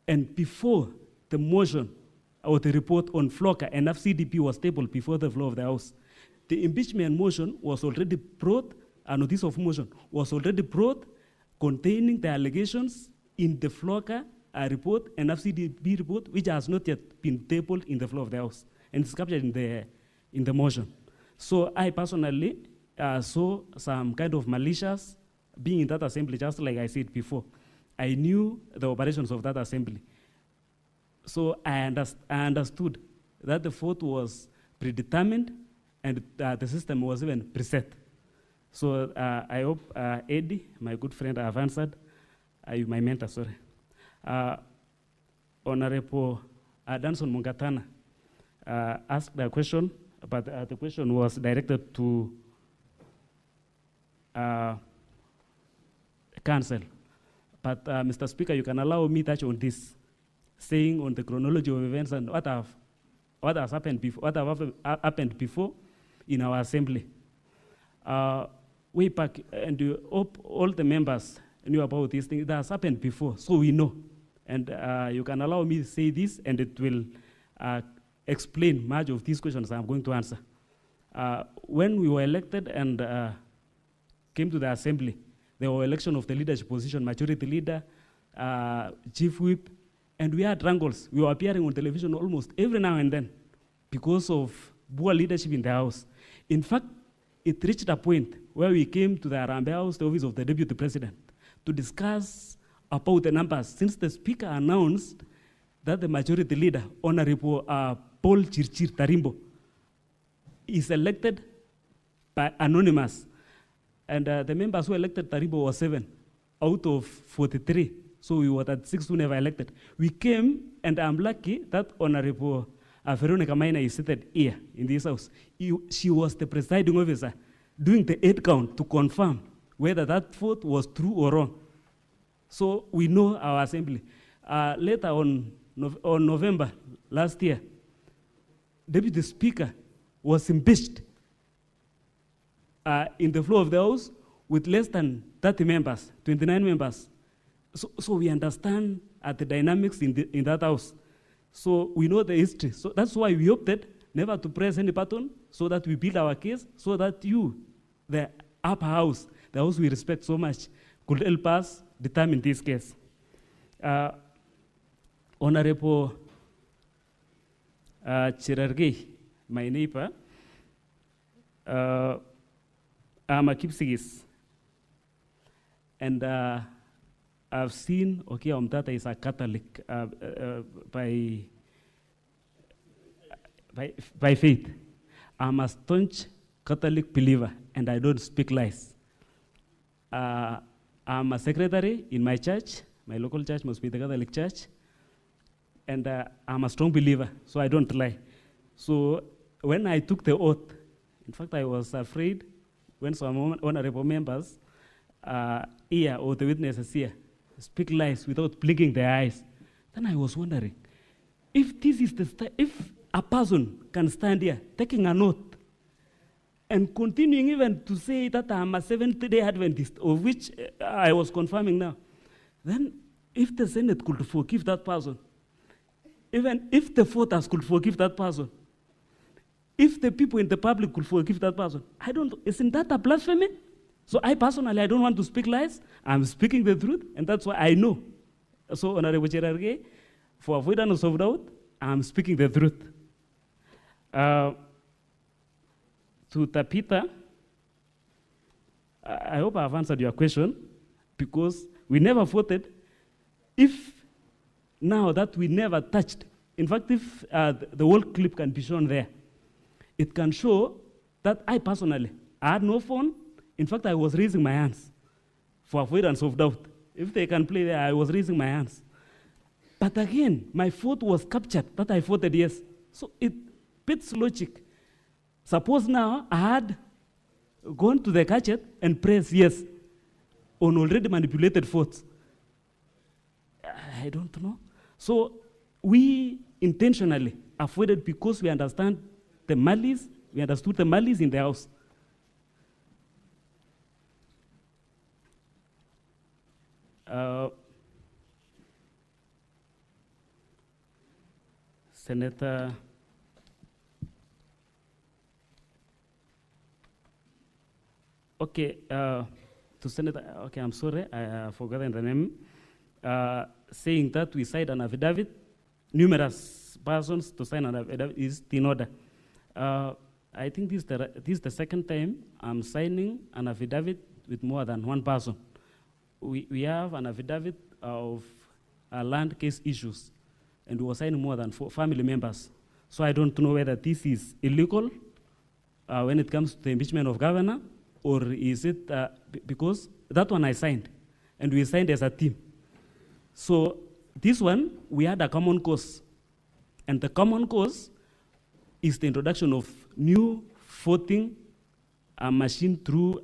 And before the motion or the report on FLOCA and FCDP was tabled before the floor of the House, the impeachment motion was already brought, a notice of motion was already brought containing the allegations in the FLOCA report and FCDP report, which has not yet been tabled in the floor of the House. And it's captured in the motion. So I personally saw some kind of malicious being in that assembly, just like I said before. I knew the operations of that assembly. So I understood that the vote was predetermined and the system was even preset. So I hope Eddie, my good friend, I have answered, my mentor, sorry. Honorable Danson Mungatana asked a question, but the question was directed to council. But Mr. Speaker, you can allow me to touch on this, saying on the chronology of events and what has happened happened before in our assembly. Way back, and all the members knew about this thing. It has happened before, so we know. And you can allow me to say this, and it will explain much of these questions I'm going to answer. When we were elected and came to the assembly, there were election of the leadership position, majority leader, chief whip, and we had wrangles. We were appearing on television almost every now and then because of poor leadership in the House. In fact, it reached a point where we came to the Arambe House, the office of the Deputy President, to discuss about the numbers, since the Speaker announced that the majority leader, Honorable Paul Chirchir Tarimbo, is elected by anonymous. And the members who elected Tarimbo were 7 out of 43. So we were at 6 who never elected. We came, and I'm lucky that Honorable Veronica Maina is seated here in this house. She was the presiding officer doing the 8 count to confirm whether that vote was true or wrong. So we know our assembly. Later on November last year, Deputy Speaker was impeached in the floor of the House with less than 30 members, 29 members. So we understand the dynamics in that House. So we know the history. So that's why we opted never to press any button, so that we build our case, so that you, the upper house, the house we respect so much, could help us determine this case. Honorable Cherargei, my neighbor, I'm a Kipsigis. And I've seen, okay, MATATA is a Catholic by faith. I'm a staunch Catholic believer, and I don't speak lies. I'm a secretary in my church. My local church must be the Catholic Church. And I'm a strong believer, so I don't lie. So when I took the oath, in fact, I was afraid when some honorable members here, or the witnesses here, speak lies without blinking their eyes. Then I was wondering, if this is if a person can stand here taking an oath and continuing even to say that I'm a Seventh-day Adventist, of which I was confirming now, then if the Senate could forgive that person, even if the voters could forgive that person, if the people in the public could forgive that person, isn't that a blasphemy? So I personally, I don't want to speak lies. I'm speaking the truth, and that's why I know. So, Honorable Cherargei, for avoidance of doubt, I'm speaking the truth. To Tapita, I hope I've answered your question, because we never voted. If now that we never touched, in fact, if the whole clip can be shown there, it can show that I personally, I had no phone. In fact, I was raising my hands for avoidance of doubt. If they can play there, I was raising my hands. But again, my vote was captured that I voted yes. So it beats logic. Suppose now I had gone to the gadget and pressed yes on already manipulated votes. I don't know. So we intentionally avoided because we understand the malice, we understood the malice in the house. Senator to Senator, I'm sorry, I forgot the name, saying that we signed an affidavit, numerous persons to sign an affidavit is in order. I think this is the second time I'm signing an affidavit with more than one person. We have an affidavit of land case issues, and we were signing more than 4 family members. So I don't know whether this is illegal when it comes to the impeachment of governor, or is it because that one I signed, and we signed as a team. So this one, we had a common cause, and the common cause is the introduction of new voting machine through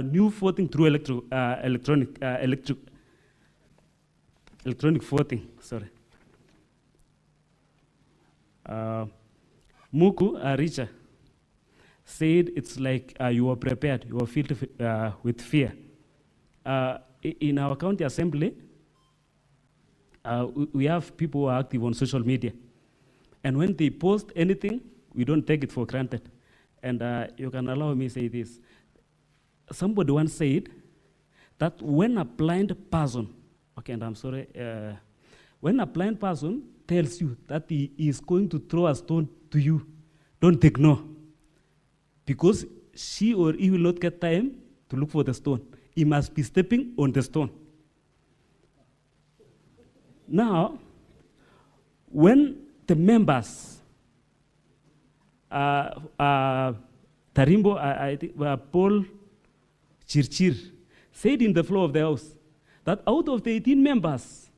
new voting through electronic voting. Sorry. Muku Richard said it's like you were prepared, you were filled with fear. In our county assembly, we have people who are active on social media, and when they post anything, we don't take it for granted. And you can allow me to say this. Somebody once said that when a blind person, and I'm sorry, when a blind person tells you that he is going to throw a stone to you, don't ignore. Because she or he will not get time to look for the stone. He must be stepping on the stone. Now, when the members, Tarimbo, I think, Paul Chirchir, said in the floor of the House that out of the 18 members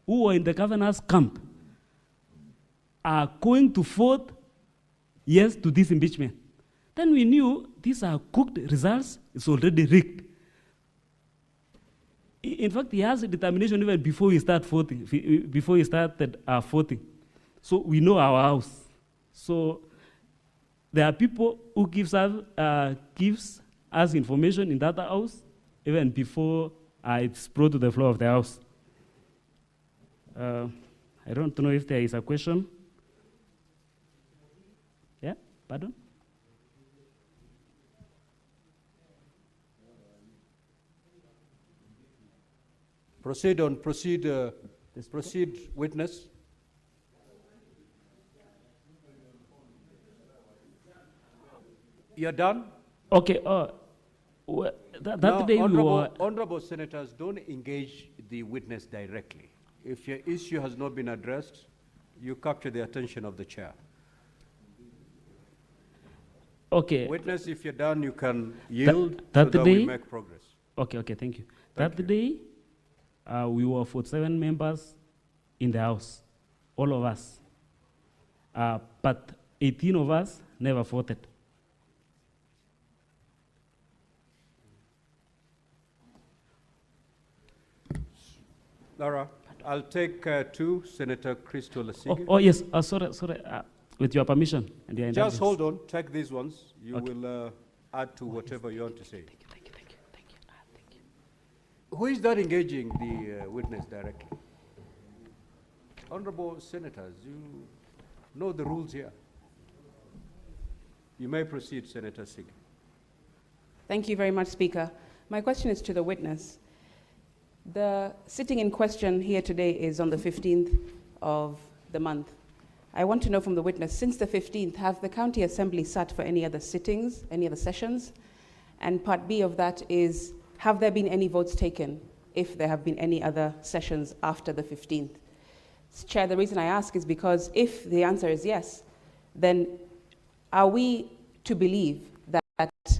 who were in the governor's camp are going to vote yes to this impeachment. Then we knew these are cooked results, it's already rigged. In fact, he has a determination even before he started voting, voting. So we know our house. So there are people who gives us information in that house even before it's brought to the floor of the house. I don't know if there is a question. Yeah, pardon? Proceed, witness. You're done? Okay, that day Honorable senators, don't engage the witness directly. If your issue has not been addressed, you capture the attention of the chair. Okay. Witness, if you're done, you can yield that so that day, we make progress. Okay, thank you. That day, we were 47 members in the House, all of us. But 18 of us never voted. Laura, I'll take two, Senator Christo Lasige. Oh yes, sorry, with your permission. And your Just hold on, take these ones. You will add to whatever you want to say. Thank you. Who is that engaging the witness directly? Honorable senators, you know the rules here. You may proceed, Senator Sige. Thank you very much, Speaker. My question is to the witness. The sitting in question here today is on the 15th of the month. I want to know from the witness, since the 15th, have the County Assembly sat for any other sittings, any other sessions? And part B of that is, have there been any votes taken if there have been any other sessions after the 15th? Chair, the reason I ask is because if the answer is yes, then are we to believe that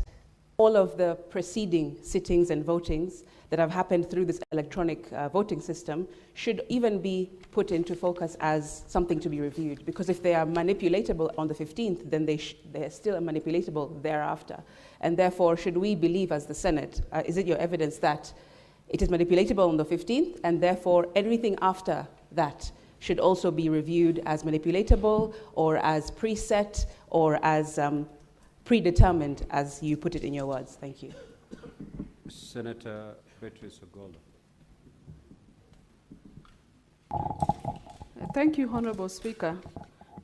all of the preceding sittings and votings that have happened through this electronic voting system should even be put into focus as something to be reviewed? Because if they are manipulatable on the 15th, then they're still manipulatable thereafter. And therefore, should we believe as the Senate, is it your evidence that it is manipulatable on the 15th, and therefore everything after that should also be reviewed as manipulatable or as preset or as predetermined, as you put it in your words? Thank you. Senator Beatrice Ogola. Thank you, Honorable Speaker.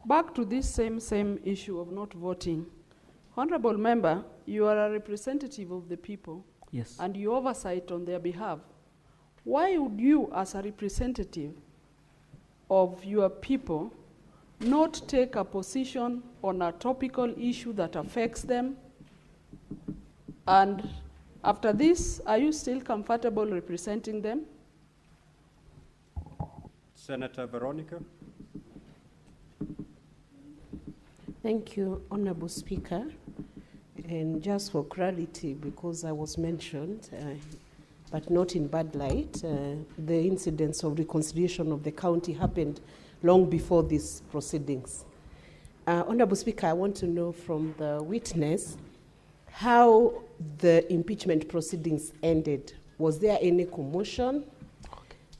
Back to this same issue of not voting. Honorable Member, you are a representative of the people. Yes. And you oversight on their behalf. Why would you, as a representative of your people, not take a position on a topical issue that affects them? And after this, are you still comfortable representing them? Senator Veronica. Thank you, Honorable Speaker. And just for clarity, because I was mentioned, but not in bad light, the incidents of reconciliation of the county happened long before these proceedings. Honorable Speaker, I want to know from the witness how the impeachment proceedings ended. Was there any commotion?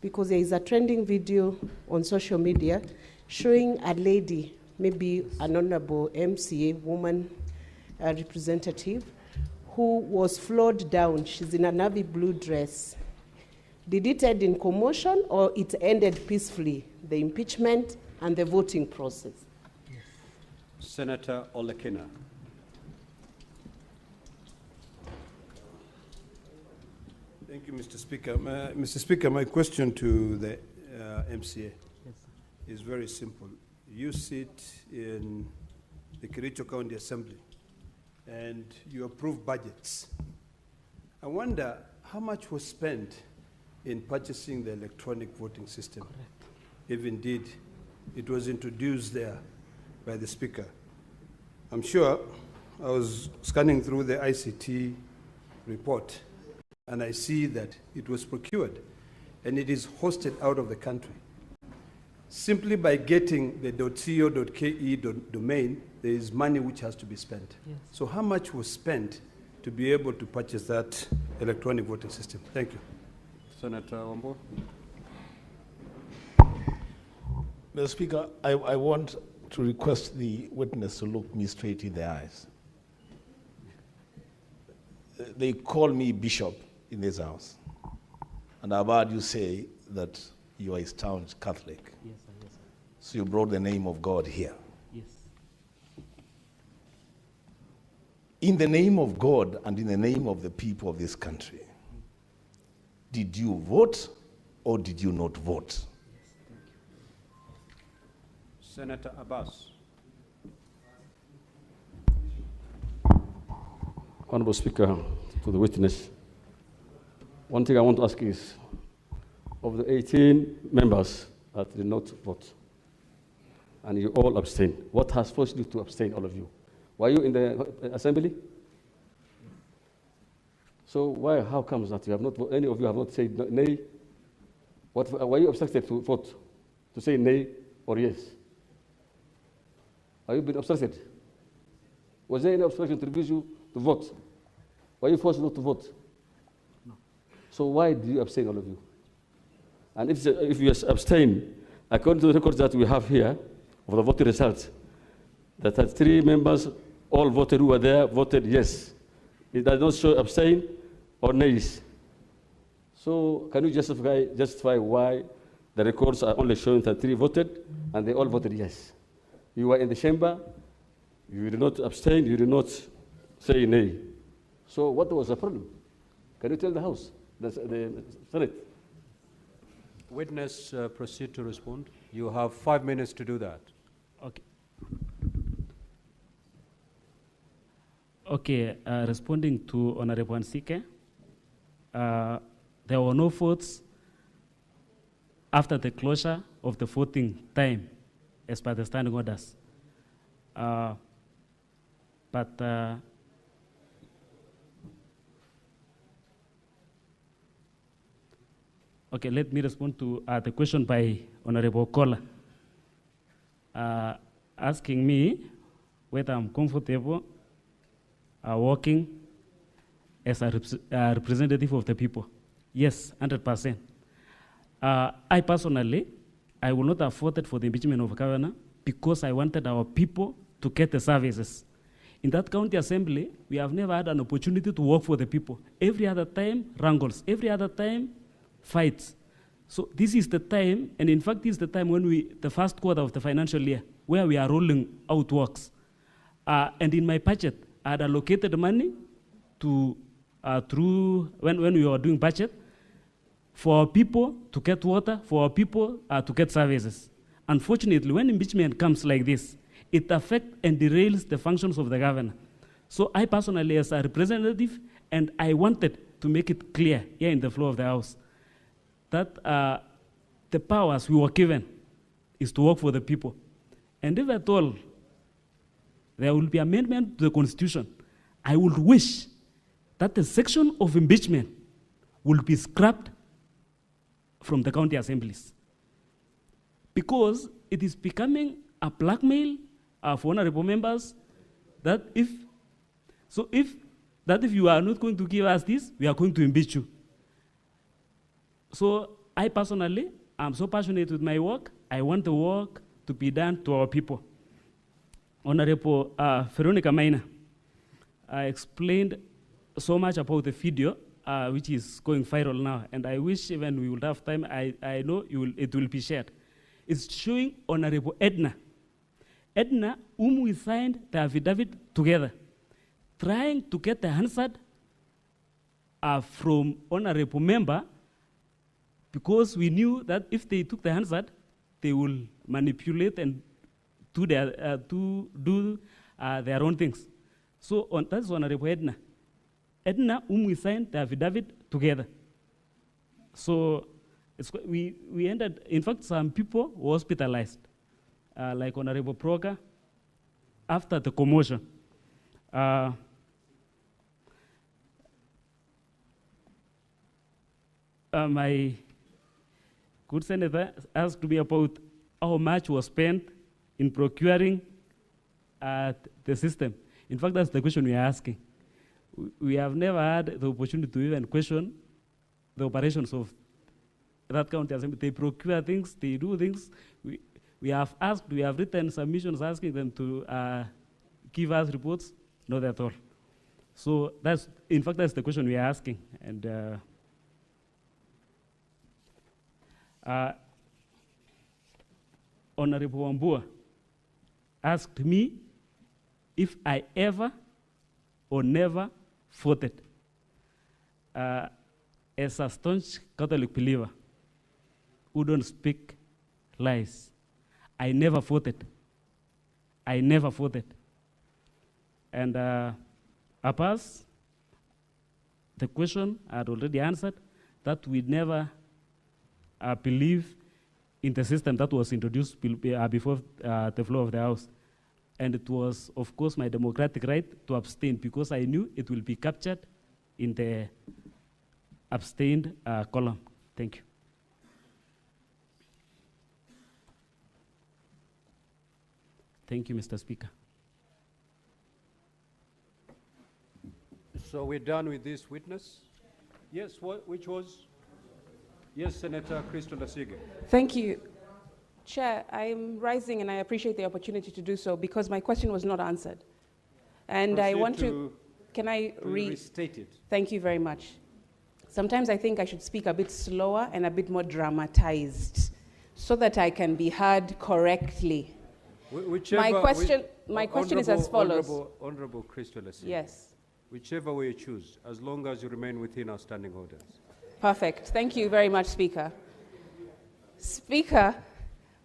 Because there is a trending video on social media showing a lady, maybe an honorable MCA, woman representative, who was floored down. She's in a navy blue dress. Did it end in commotion or it ended peacefully, the impeachment and the voting process? Yes. Senator Olekina. Thank you, Mr. Speaker. Mr. Speaker, my question to the MCA is very simple. You sit in the Kericho County Assembly and you approve budgets. I wonder how much was spent in purchasing the electronic voting system, if indeed it was introduced there by the Speaker. I'm sure I was scanning through the ICT report and I see that it was procured and it is hosted out of the country. Simply by getting the .co.ke domain, there is money which has to be spent. Yes. So how much was spent to be able to purchase that electronic voting system? Thank you. Senator Wambo. Mr. Speaker, I want to request the witness to look me straight in the eyes. They call me bishop in this house, and I've heard you say that you are a staunch Catholic. Yes, sir, yes, sir. So you brought the name of God here. Yes. In the name of God and in the name of the people of this country, did you vote or did you not vote? Senator Abbas. Honorable Speaker, to the witness, one thing I want to ask is, of the 18 members that did not vote, and you all abstained, what has forced you to abstain, all of you? Were you in the assembly? So why, how comes that you have not, any of you have not said nay? Were you obstructed to vote, to say nay or yes? Have you been obstructed? Was there any obstruction to refuse you to vote? Were you forced not to vote? No. So why did you abstain, all of you? And if you abstain, according to the records that we have here of the voting results, that 3 members all voted who were there, voted yes. It does not show abstain or nays. So can you justify why the records are only showing that 3 voted and they all voted yes? You were in the chamber, you did not abstain, you did not say nay. So what was the problem? Can you tell the House, the Senate? Witness, proceed to respond. You have 5 minutes to do that. Okay. Okay, responding to Honorable Ansike, there were no votes after the closure of the voting time as per the standing orders. Okay, let me respond to the question by Honorable Kola, asking me whether I'm comfortable working as a representative of the people. Yes, 100%. I personally, I will not have voted for the impeachment of governor because I wanted our people to get the services. In that county assembly, we have never had an opportunity to work for the people. Every other time, wrangles. Every other time, fights. So this is the time, and in fact, this is the time when the first quarter of the financial year, where we are rolling out works. And in my budget, I had allocated money to, when we were doing budget, for our people to get water, for our people to get services. Unfortunately, when impeachment comes like this, it affects and derails the functions of the governor. So I personally, as a representative, and I wanted to make it clear here in the floor of the House, that the powers we were given is to work for the people. And if at all there will be amendment to the Constitution, I would wish that the section of impeachment will be scrapped from the county assemblies, because it is becoming a blackmail for honorable members that if you are not going to give us this, we are going to impeach you. So I personally, I'm so passionate with my work. I want the work to be done to our people. Honorable Veronica Maina explained so much about the video, which is going viral now, and I wish even we would have time, I know it will be shared. It's showing Honorable Edna, whom we signed the affidavit together, trying to get the answer from honorable member, because we knew that if they took the answer, they will manipulate and do their own things. So that's Honorable Edna, whom we signed the affidavit together. So we ended, in fact, some people were hospitalized, like Honorable Proga, after the commotion. My good senator asked me about how much was spent in procuring the system. In fact, that's the question we are asking. We have never had the opportunity to even question the operations of that county assembly. They procure things, they do things. We have asked, we have written submissions asking them to give us reports, not at all. So in fact, that's the question we are asking. And Honorable Wambua asked me if I ever or never voted. As a staunch Catholic believer who don't speak lies, I never voted. I never voted. And Abbas, the question I had already answered, that we never believe in the system that was introduced before the floor of the House. And it was, of course, my democratic right to abstain because I knew it will be captured in the abstained column. Thank you. Thank you, Mr. Speaker. So we're done with this witness? Yes, which was? Yes, Senator Crystal Asige. Thank you. Chair, I'm rising and I appreciate the opportunity to do so because my question was not answered. And Proceed I want to can I restate it? Thank you very much. Sometimes I think I should speak a bit slower and a bit more dramatized so that I can be heard correctly. My question is as follows. Honorable Crystal Asige. Yes. Whichever way you choose, as long as you remain within our standing orders. Perfect. Thank you very much, Speaker. Speaker,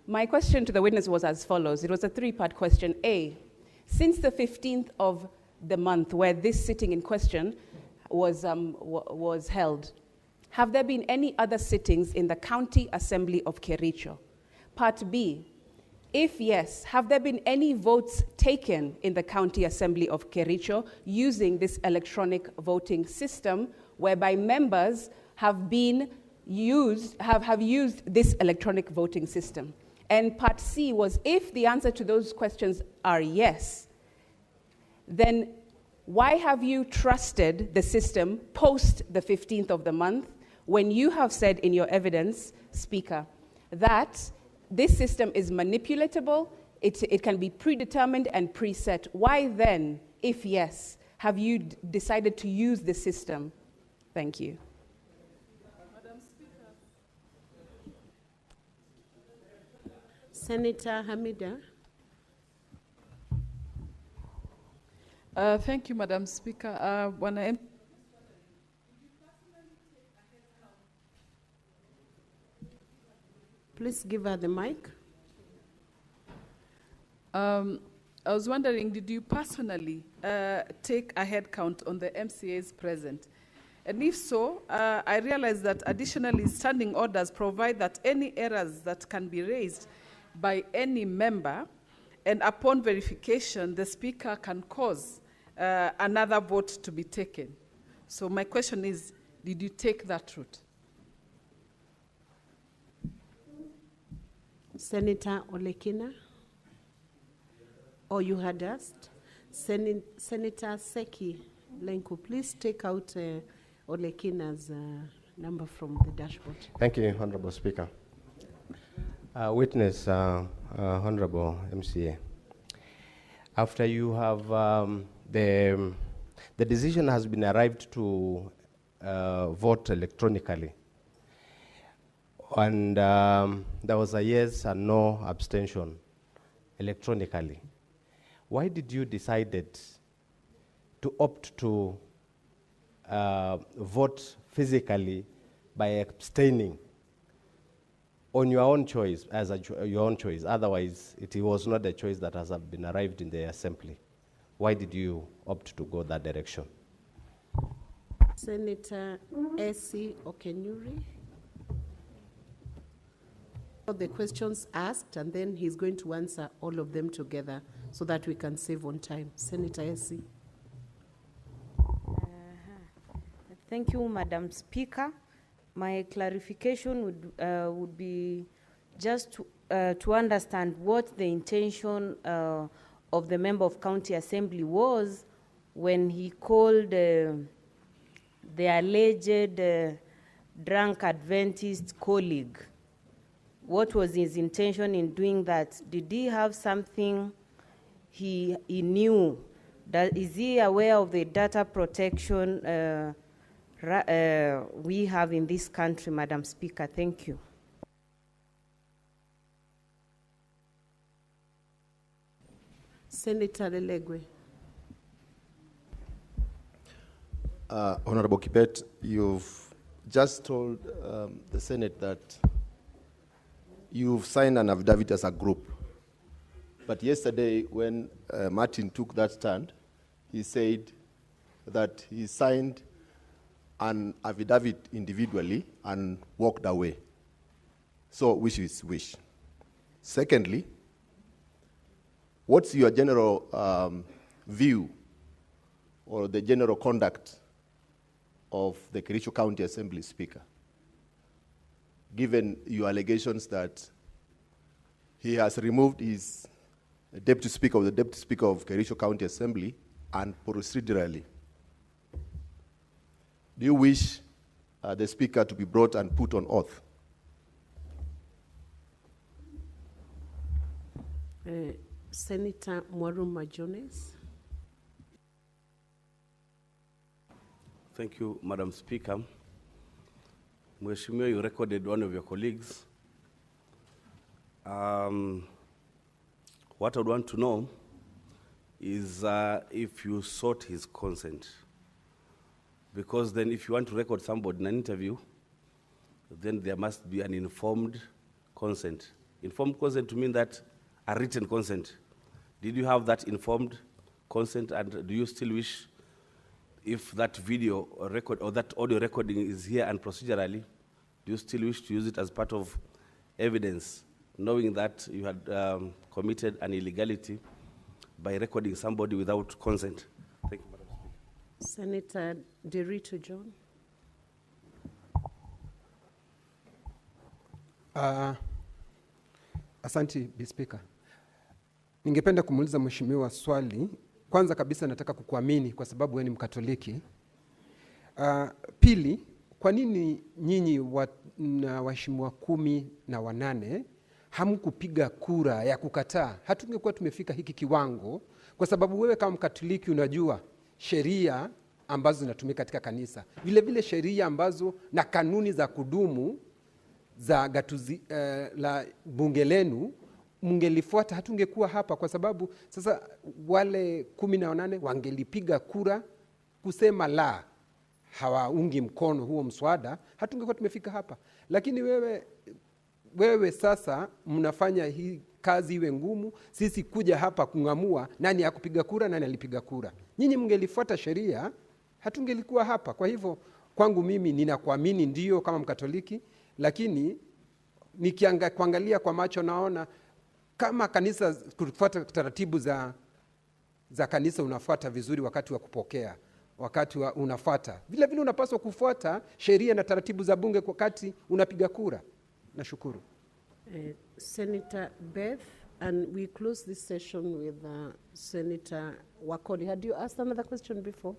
my question to the witness was as follows. It was a three-part question. A, since the 15th of the month where this sitting in question was held, have there been any other sittings in the County Assembly of Kericho? Part B, if yes, have there been any votes taken in the County Assembly of Kericho using this electronic voting system whereby members have used this electronic voting system? And part C was, if the answer to those questions are yes, then why have you trusted the system post the 15th of the month when you have said in your evidence, Speaker, that this system is manipulatable, it can be predetermined and preset? Why then, if yes, have you decided to use the system? Thank you. Senator Hamida. Thank you, Madam Speaker. Please give her the mic. I was wondering, did you personally take a head count on the MCAs present? And if so, I realize that additionally standing orders provide that any errors that can be raised by any member, and upon verification, the Speaker can cause another vote to be taken. So my question is, did you take that route? Senator Olekina? Or you had asked? Senator Seki Lenku, please take out Olekina's number from the dashboard. Thank you, Honorable Speaker. Witness, Honorable MCA. After you have, the decision has been arrived to vote electronically. And there was a yes and no abstention electronically. Why did you decide to opt to vote physically by abstaining on your own choice, your own choice? Otherwise, it was not a choice that has been arrived in the assembly. Why did you opt to go that direction? Senator S.C. Okenyuri. The questions asked, and then he's going to answer all of them together so that we can save on time. Senator S.C. Thank you, Madam Speaker. My clarification would be just to understand what the intention of the member of County Assembly was when he called the alleged drunk Adventist colleague. What was his intention in doing that? Did he have something he knew? Is he aware of the data protection we have in this country, Madam Speaker? Thank you. Senator Lelegwe. Honorable Kibet, you've just told the Senate that you've signed an affidavit as a group. But yesterday, when Martin took that stand, he said that he signed an affidavit individually and walked away. So, which is which? Secondly, what's your general view or the general conduct of the Kericho County Assembly Speaker, given your allegations that he has removed his Deputy Speaker of the Deputy Speaker of Kericho County Assembly and procedurally? Do you wish the Speaker to be brought and put on oath? Senator Mwaruma Jones. Thank you, Madam Speaker. Mheshimiwa, you recorded one of your colleagues. What I would want to know is if you sought his consent. Because then if you want to record somebody in an interview, then there must be an informed consent. Informed consent to mean that a written consent. Did you have that informed consent, and do you still wish, if that video or record or that audio recording is here and procedurally, do you still wish to use it as part of evidence, knowing that you had committed an illegality by recording somebody without consent? Thank you, Madam Speaker. Senator Derito John. Asante, Bi Speaker. Ningependa kumuuliza mheshimiwa swali. Kwanza kabisa nataka kukuamini kwa sababu wewe ni Mkatoliki. Pili, kwa nini nyinyi waheshimiwa 18 hamkupiga kura ya kukataa? Hatungekuwa tumefika hiki kiwango, kwa sababu wewe kama Mkatoliki unajua sheria ambazo zinatumika katika kanisa, vile vile sheria ambazo na kanuni za kudumu za gatuzi la bunge lenu mngelifuata, hatungekuwa hapa. Kwa sababu sasa wale 18 wangelipiga kura kusema la, hawaungi mkono huo mswada, hatungekuwa tumefika hapa. Lakini wewe sasa mnafanya hii kazi iwe ngumu, sisi kuja hapa kungamua nani hakupiga kura, nani alipiga kura. Nyinyi mngelifuata sheria, hatungelikuwa hapa. Kwa hivyo kwangu mimi ninakuamini ndio kama Mkatoliki, lakini kuangalia kwa macho naona kama kanisa kufuata taratibu za kanisa unafuata vizuri wakati wa kupokea, wakati unafuata. Vile vile unapaswa kufuata sheria na taratibu za bunge wakati unapiga kura. Nashukuru. Senator Beth, and we close this session with Senator Wakoli. Had you asked another question before?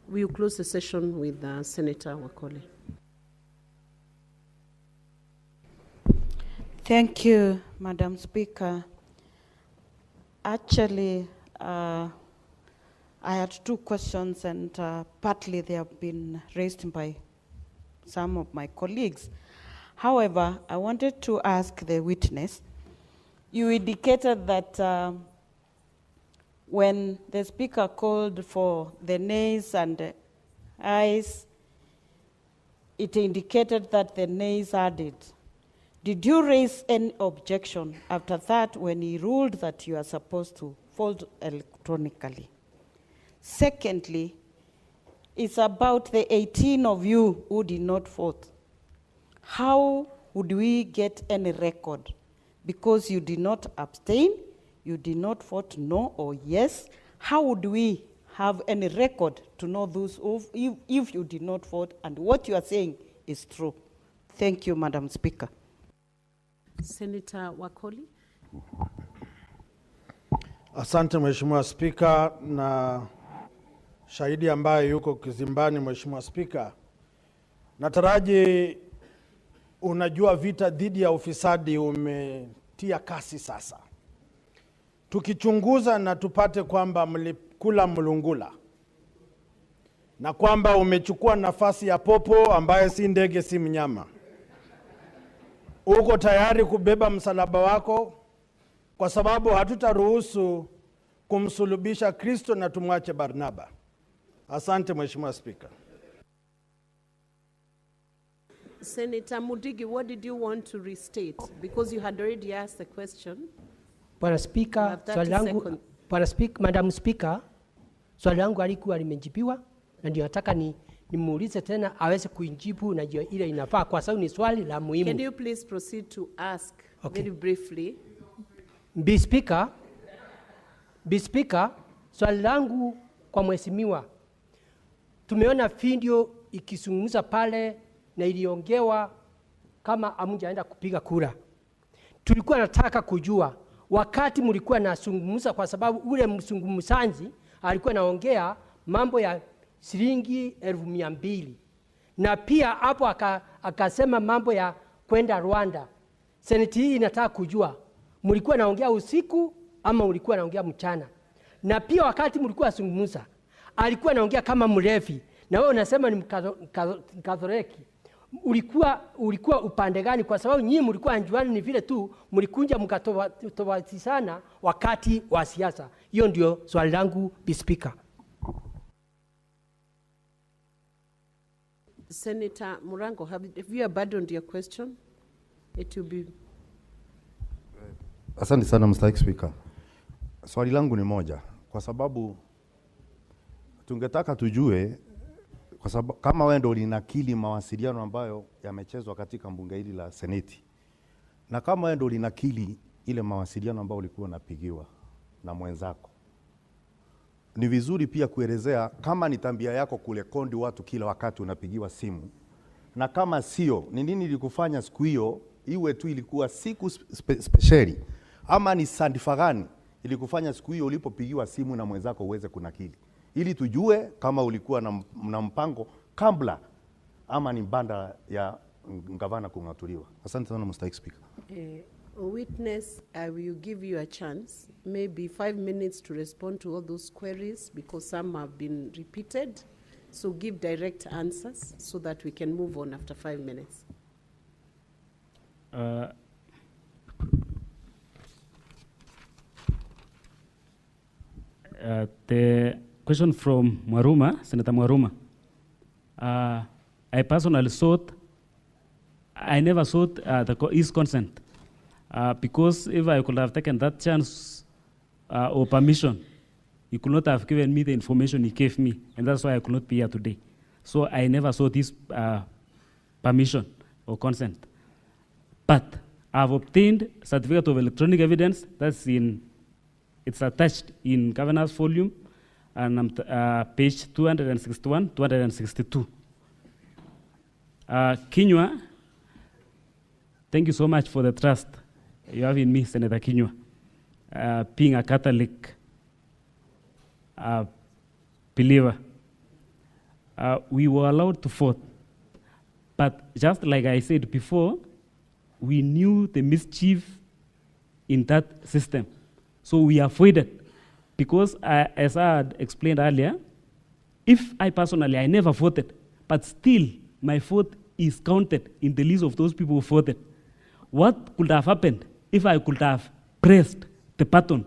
We will close the session with Senator Wakoli. Thank you, Madam Speaker. Actually, I had 2 questions, and partly they have been raised by some of my colleagues. However, I wanted to ask the witness, you indicated that when the Speaker called for the nays and the ayes, it indicated that the nays added. Did you raise any objection after that when he ruled that you are supposed to vote electronically? Secondly, it's about the 18 of you who did not vote. How would we get any record? Because you did not abstain, you did not vote no or yes. How would we have any record to know those if you did not vote and what you are saying is true? Thank you, Madam Speaker. Senator Wakoli. Asante Mheshimiwa Spika, na shahidi ambaye yuko kizimbani. Mheshimiwa Spika, nataraji unajua vita dhidi ya ufisadi umetia kasi sasa. Tukichunguza na tupate kwamba mlikula mlungula na kwamba umechukua nafasi ya popo ambaye si ndege si mnyama, uko tayari kubeba msalaba wako, kwa sababu hatutaruhusu kumsulubisha Kristo na tumwache Barnaba. Asante Mheshimiwa Spika. Senator Mudigi, what did you want to restate? Because you had already asked the question. Bwana Spika, swali langu, Madam Speaker, swali langu halikuwa limejibiwa na ndio nataka nimuulize tena aweze kujibu na ndio ile inafaa kwa sababu ni swali la muhimu. Can you please proceed to ask very briefly? Be Speaker, swali langu kwa mheshimiwa. Tumeona video ikizungumza pale na iliongewa kama hamjaenda kupiga kura. Tulikuwa nataka kujua wakati mlikuwa nazungumza, kwa sababu ule mzungumzaji alikuwa naongea mambo ya shilingi 200,000 na pia hapo akasema mambo ya kwenda Rwanda. Seneti hii inataka kujua mlikuwa naongea usiku ama mlikuwa naongea mchana, na pia wakati mlikuwa nazungumza alikuwa naongea kama mlevi na wewe unasema ni Mkatholiki. Ulikuwa upande gani? Kwa sababu nyinyi mlikuwa anjuani, ni vile tu mlikunja mkatofautiana wakati wa siasa. Hiyo ndio swali langu, Be Speaker. Senator Murango, have you abandoned your question? It will be... Asante sana Mr. Speaker. Swali langu ni moja, kwa sababu tungetaka tujue, kwa sababu kama wewe ndio ulinakili mawasiliano ambayo yamechezwa katika bunge hili la Seneti, na kama wewe ndio ulinakili ile mawasiliano ambayo ulikuwa unapigiwa na mwenzako, ni vizuri pia kuelezea kama ni tabia yako kule kondi watu kila wakati unapigiwa simu, na kama sio, ni nini ilikufanya siku hiyo iwe tu ilikuwa siku speciali, ama ni sandifa gani ilikufanya siku hiyo ulipopigiwa simu na mwenzako uweze kunakili, ili tujue kama ulikuwa na mpango kabla ama ni banda ya gavana kung'atuliwa. Asante sana Mr. Speaker. Witness, I will give you a chance, maybe 5 minutes to respond to all those queries because some have been repeated. So give direct answers so that we can move on after 5 minutes. The question from Mwaruma, Senator Mwaruma. I personally sought, I never sought his consent because if I could have taken that chance or permission, he could not have given me the information he gave me, and that's why I could not be here today. So I never sought his permission or consent. But I've obtained certificate of electronic evidence that's it's attached in governor's volume, and page 261, 262. Kinyua, thank you so much for the trust you have in me, Senator Kinyua. Being a Catholic believer, we were allowed to vote. But just like I said before, we knew the mischief in that system. So we avoided, because as I had explained earlier, if I personally, I never voted, but still my vote is counted in the list of those people who voted. What could have happened if I could have pressed the button,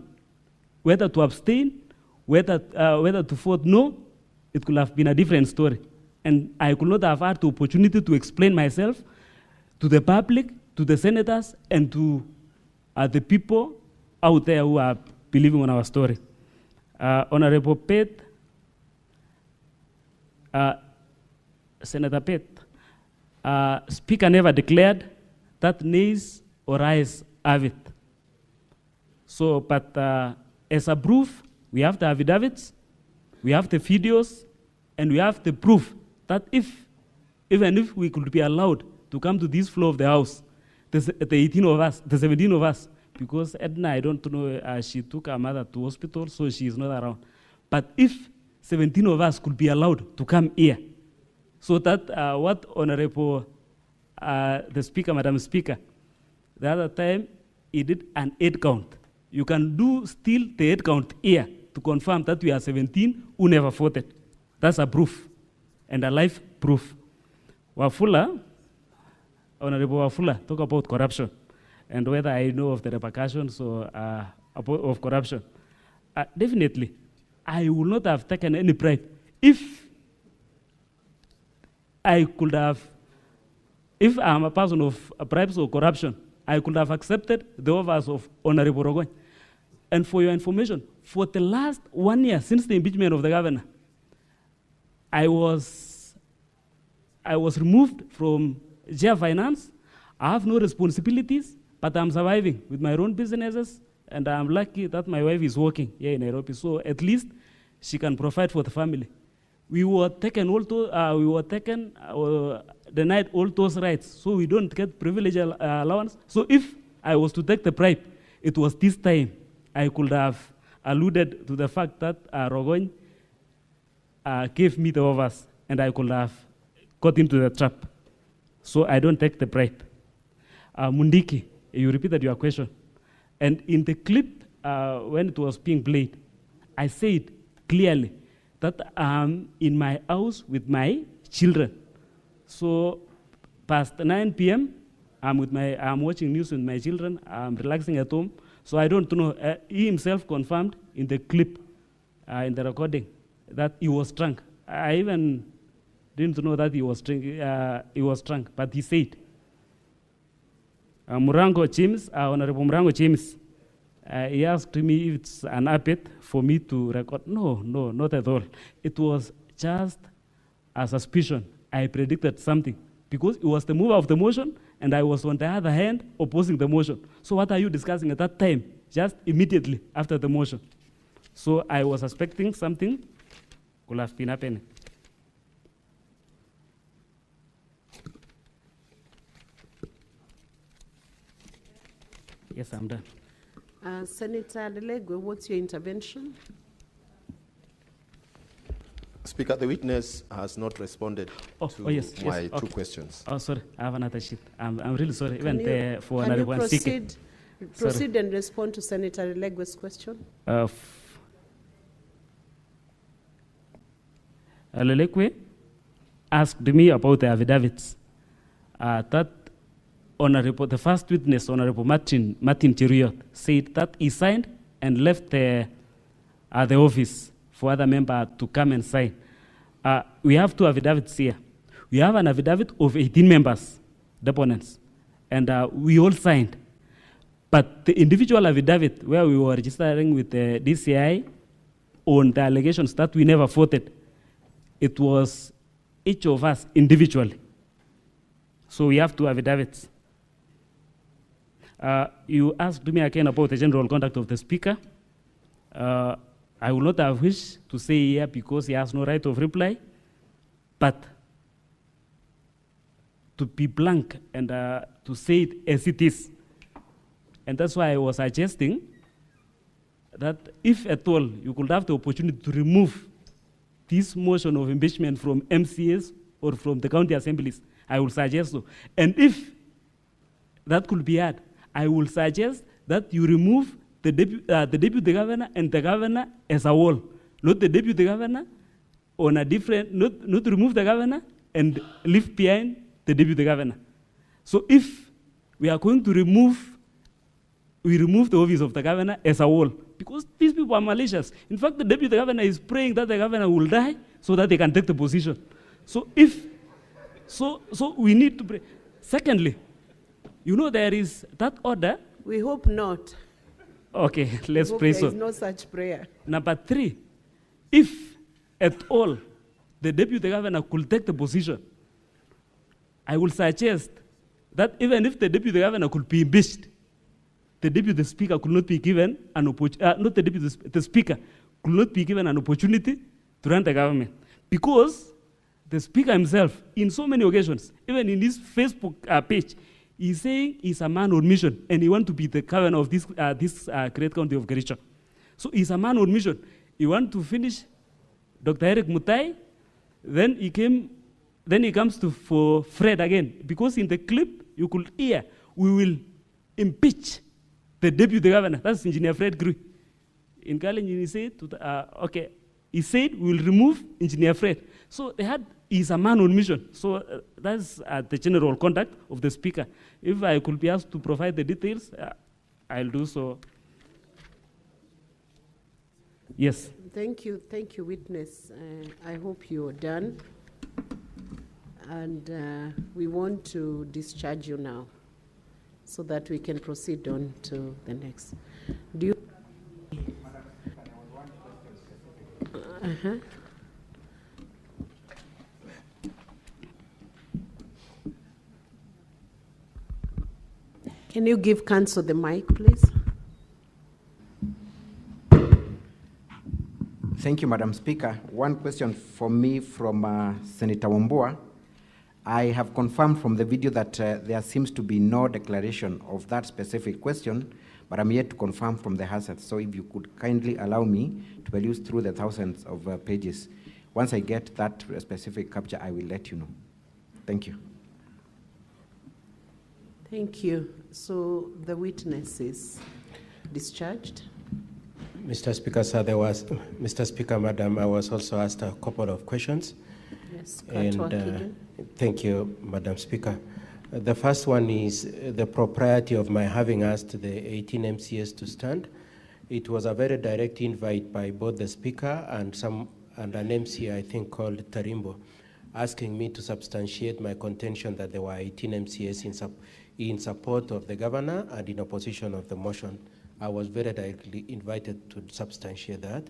whether to abstain, whether to vote no? It could have been a different story. And I could not have had the opportunity to explain myself to the public, to the senators, and to the people out there who are believing on our story. Honorable Pate, Senator Pate, Speaker never declared that nays or ayes have it. So, but as a proof, we have the affidavits, we have the videos, and we have the proof that even if we could be allowed to come to this floor of the House, the 18 of us, the 17 of us, because Edna, I don't know, she took her mother to hospital, so she is not around. But if 17 of us could be allowed to come here, so that what Honorable the Speaker, Madam Speaker, the other time he did an 8 count. You can do still the 8 count here to confirm that we are 17 who never voted. That's a proof, and a live proof. Wafula, Honorable Wafula, talk about corruption and whether I know of the repercussions of corruption. definitely, I would not have taken any bribe. If I could have, if I'm a person of bribes or corruption, I could have accepted the offers of Honorable Rogoy. And for your information, for the last 1 year since the impeachment of the governor, I was removed from jail finance. I have no responsibilities, but I'm surviving with my own businesses, and I'm lucky that my wife is working here in Nairobi, so at least she can provide for the family. We were taken denied all those rights, so we don't get privilege allowance. So if I was to take the bribe, it was this time I could have alluded to the fact that Rogoy gave me the offers, and I could have got into the trap. So I don't take the bribe. Mundiki, you repeated your question. And in the clip, when it was being played, I said clearly that I'm in my house with my children. So past 9 p.m., I'm watching news with my children. I'm relaxing at home. So I don't know. He himself confirmed in the clip, in the recording, that he was drunk. I even didn't know that he was drunk, but he said. Murango James, Honorable Murango James, he asked me if it's an habit for me to record. No, not at all. It was just a suspicion. I predicted something because it was the mover of the motion, and I was on the other hand opposing the motion. So what are you discussing at that time? Just immediately after the motion. So I was suspecting something could have been happening. Yes, I'm done. Senator Lelegwe, what's your intervention? Speaker, the witness has not responded to my two questions. Oh, sorry, I have another sheet. I'm really sorry. Can you proceed and respond to Senator Lelegwe's question? Lelegwe asked me about the affidavits. That the first witness, Honorable Martin Chiriot, said that he signed and left the office for other members to come and sign. We have two affidavits here. We have an affidavit of 18 members, deponents, and we all signed. But the individual affidavit where we were registering with the DCI on the allegations that we never voted, it was each of us individually. So we have two affidavits. You asked me again about the general conduct of the speaker. I will not have wished to say here because he has no right of reply, but to be blank and to say it as it is. And that's why I was suggesting that if at all you could have the opportunity to remove this motion of impeachment from MCAs or from the county assemblies, I will suggest so. And if that could be had, I will suggest that you remove the deputy governor and the governor as a whole, not the deputy governor on a different, not remove the governor and leave behind the deputy governor. So if we are going to remove the office of the governor as a whole, because these people are malicious. In fact, the deputy governor is praying that the governor will die so that they can take the position. So we need to pray. Secondly, you know there is that order. We hope not. Okay, let's pray so. There is no such prayer. Number 3, if at all the deputy governor could take the position, I will suggest that even if the deputy governor could be impeached, the deputy speaker could not be given an opportunity, the speaker could not be given an opportunity to run the government. Because the speaker himself, in so many occasions, even in his Facebook page, he's saying he's a man on mission and he wants to be the governor of this great county of Kericho. So he's a man on mission. He wants to finish Dr. Eric Mutahi, then he comes for Fred again. Because in the clip, you could hear, we will impeach the deputy governor. That's Engineer Fred Grui. In Kalenjin, he said, he said, we will remove Engineer Fred. So he's a man on mission. So that's the general conduct of the speaker. If I could be asked to provide the details, I'll do so. Yes. Thank you, witness. I hope you're done. And we want to discharge you now so that we can proceed on to the next. Do you? Can you give counsel the mic, please? Thank you, Madam Speaker. One question for me from Senator Wambua. I have confirmed from the video that there seems to be no declaration of that specific question, but I'm yet to confirm from the hazard. So if you could kindly allow me to peruse through the thousands of pages. Once I get that specific capture, I will let you know. Thank you. Thank you. So the witness is discharged. Mr. Speaker, sir, Mr. Speaker, Madam, I was also asked a couple of questions. Yes, and thank you, Madam Speaker. The first one is the propriety of my having asked the 18 MCAs to stand. It was a very direct invite by both the Speaker and an MCA, I think, called Tarimbo, asking me to substantiate my contention that there were 18 MCAs in support of the governor and in opposition of the motion. I was very directly invited to substantiate that,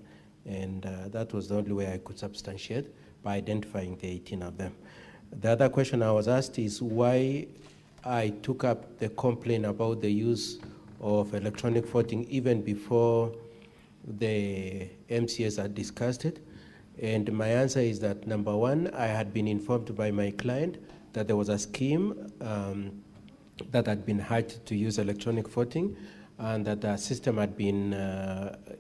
and that was the only way I could substantiate, by identifying the 18 of them. The other question I was asked is why I took up the complaint about the use of electronic voting even before the MCAs had discussed it. And my answer is that, number one, I had been informed by my client that there was a scheme that had been hatched to use electronic voting, and that the system had been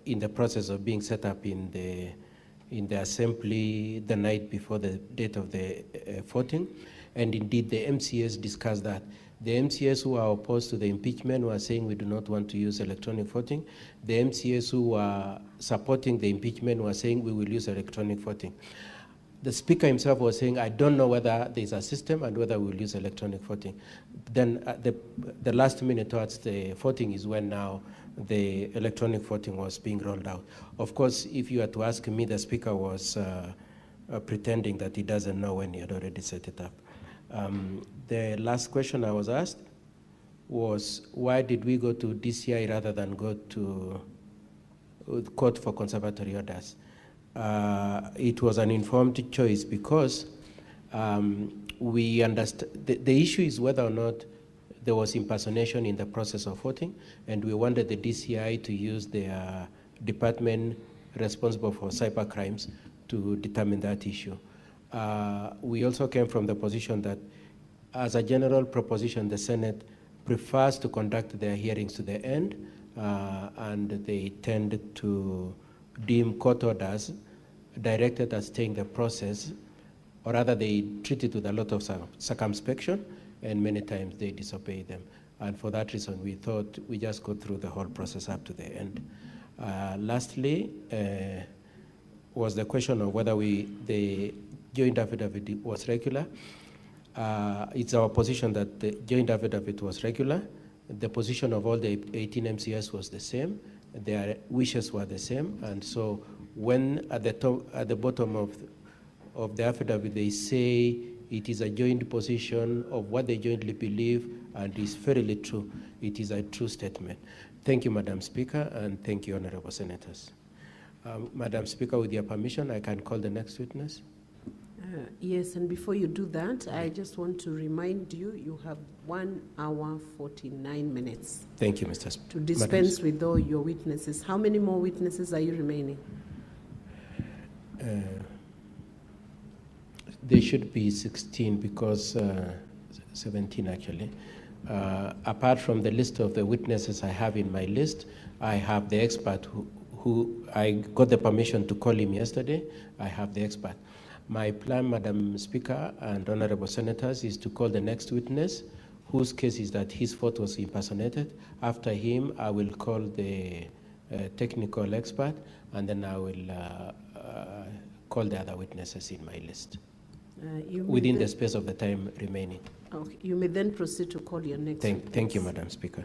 in the process of being set up in the assembly the night before the date of the voting. And indeed, the MCAs discussed that. The MCAs who are opposed to the impeachment were saying we do not want to use electronic voting. The MCAs who were supporting the impeachment were saying we will use electronic voting. The Speaker himself was saying, I don't know whether there's a system and whether we'll use electronic voting. Then the last minute towards the voting is when now the electronic voting was being rolled out. Of course, if you were to ask me, the Speaker was pretending that he doesn't know when he had already set it up. The last question I was asked was, why did we go to DCI rather than go to court for conservatory orders? It was an informed choice because we understand the issue is whether or not there was impersonation in the process of voting, and we wanted the DCI to use their department responsible for cyber crimes to determine that issue. We also came from the position that, as a general proposition, the Senate prefers to conduct their hearings to the end, and they tend to deem court orders directed at staying the process, or rather they treat it with a lot of circumspection, and many times they disobey them. And for that reason, we thought we just go through the whole process up to the end. Lastly, was the question of whether the joint affidavit was regular. It's our position that the joint affidavit was regular. The position of all the 18 MCS was the same. Their wishes were the same. And so when at the bottom of the affidavit, they say it is a joint position of what they jointly believe, and is fairly true. It is a true statement. Thank you, Madam Speaker, and thank you, Honorable Senators. Madam Speaker, with your permission, I can call the next witness. Yes, and before you do that, I just want to remind you, you have 1 hour, 49 minutes. Thank you, Mr. Speaker. To dispense with all your witnesses. How many more witnesses are you remaining? There should be 16 because 17 actually. Apart from the list of the witnesses I have in my list, I have the expert who I got the permission to call him yesterday. I have the expert. My plan, Madam Speaker and Honorable Senators, is to call the next witness, whose case is that his vote was impersonated. After him, I will call the technical expert, and then I will call the other witnesses in my list within the space of the time remaining. Okay. You may then proceed to call your next witness. Thank you, Madam Speaker.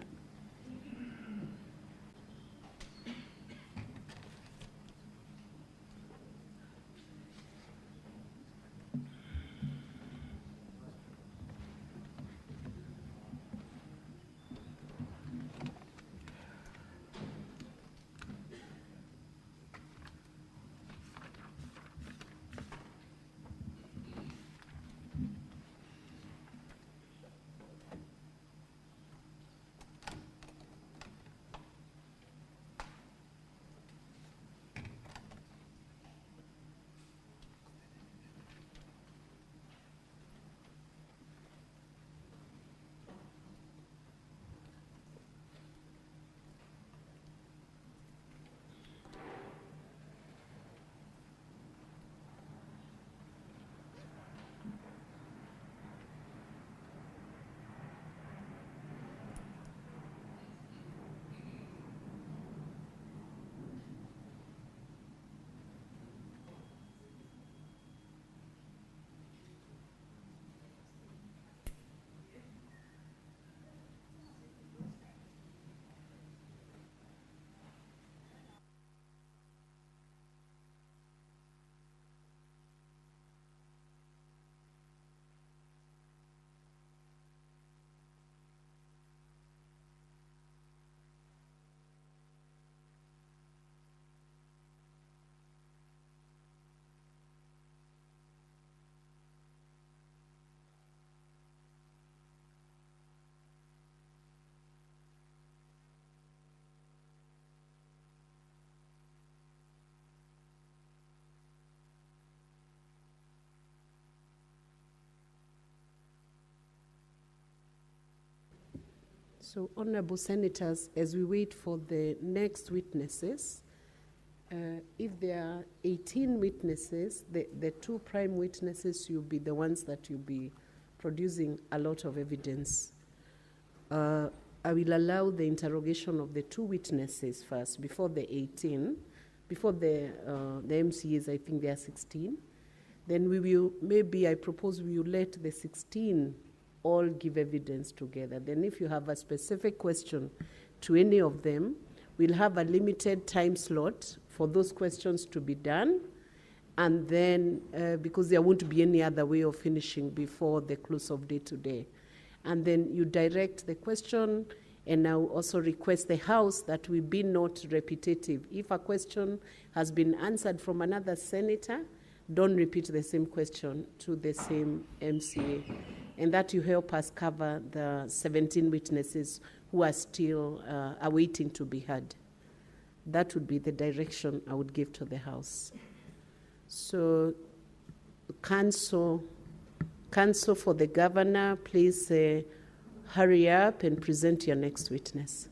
So, honorable senators, as we wait for the next witnesses, if there are 18 witnesses, the two prime witnesses will be the ones that will be producing a lot of evidence. I will allow the interrogation of the two witnesses first before the 18, before the MCAs. I think there are 16. Then we will, maybe I propose we will let the 16 all give evidence together. Then if you have a specific question to any of them, we'll have a limited time slot for those questions to be done. And then, because there won't be any other way of finishing before the close of day today. And then you direct the question, and I will also request the House that we be not repetitive. If a question has been answered from another senator, don't repeat the same question to the same MCA. And that will help us cover the 17 witnesses who are still awaiting to be heard. That would be the direction I would give to the House. So, counsel for the governor, please hurry up and present your next witness.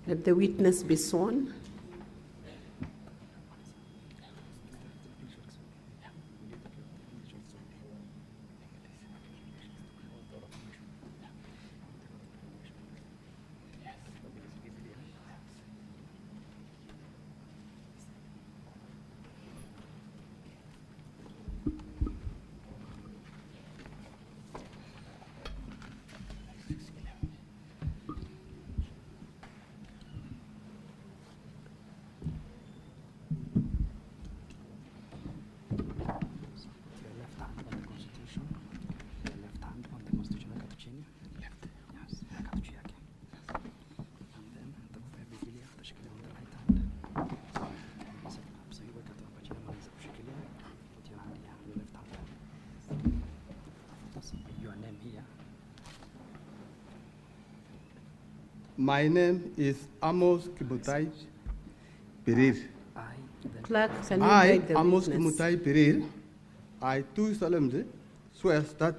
Let the witness be sworn. My name is Amos Kimutai Pereir. Clerk, can you guide the Amos witness? Kimutai Pereir, I do solemnly swear that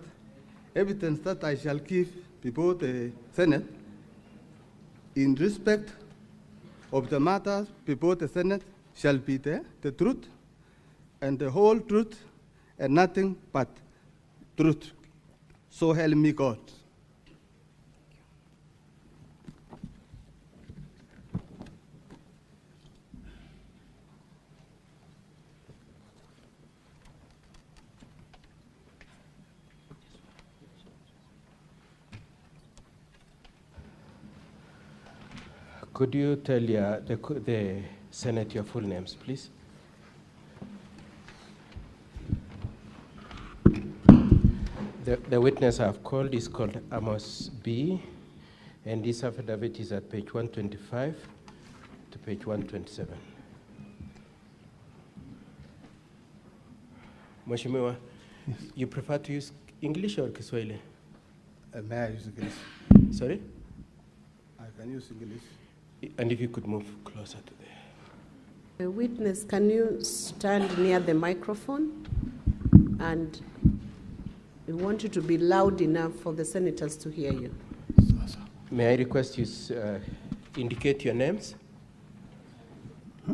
evidence that I shall give before the Senate in respect of the matters before the Senate shall be the truth and the whole truth and nothing but truth. So help me God. Could you tell the Senate your full names, please? The witness I've called is called Amos B., and this affidavit is at page 125 to page 127. Mheshimiwa, you prefer to use English or Kiswahili? May I use English? Sorry? I can use English. And if you could move closer to The witness, can you stand near the microphone? And we want you to be loud enough for the senators to hear you. May I request you indicate your names?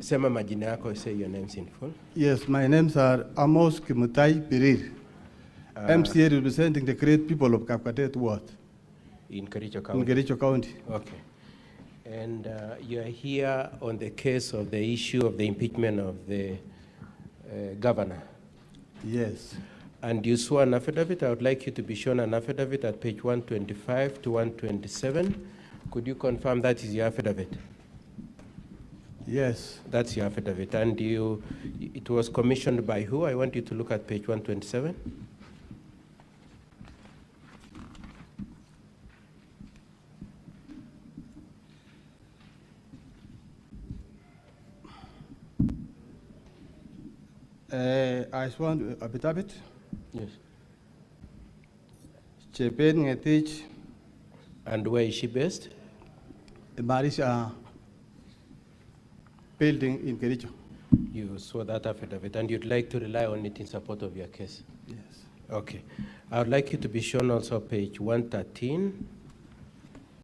Sema majina yako, say your names in full. Yes, my names are Amos Kimutai Pereir, MCA representing the great people of Kapkatet Ward. In Kericho County? In Kericho County. Okay. And you are here on the case of the issue of the impeachment of the governor? Yes. And you swore an affidavit. I would like you to be shown an affidavit at page 125 to 127. Could you confirm that is your affidavit? Yes. That's your affidavit. And it was commissioned by who? I want you to look at page 127. I sworn affidavit. Yes. Chepen Ngetich And where is she based? The Marisha building in Kericho. You saw that affidavit, and you'd like to rely on it in support of your case? Yes. Okay. I would like you to be shown also page 113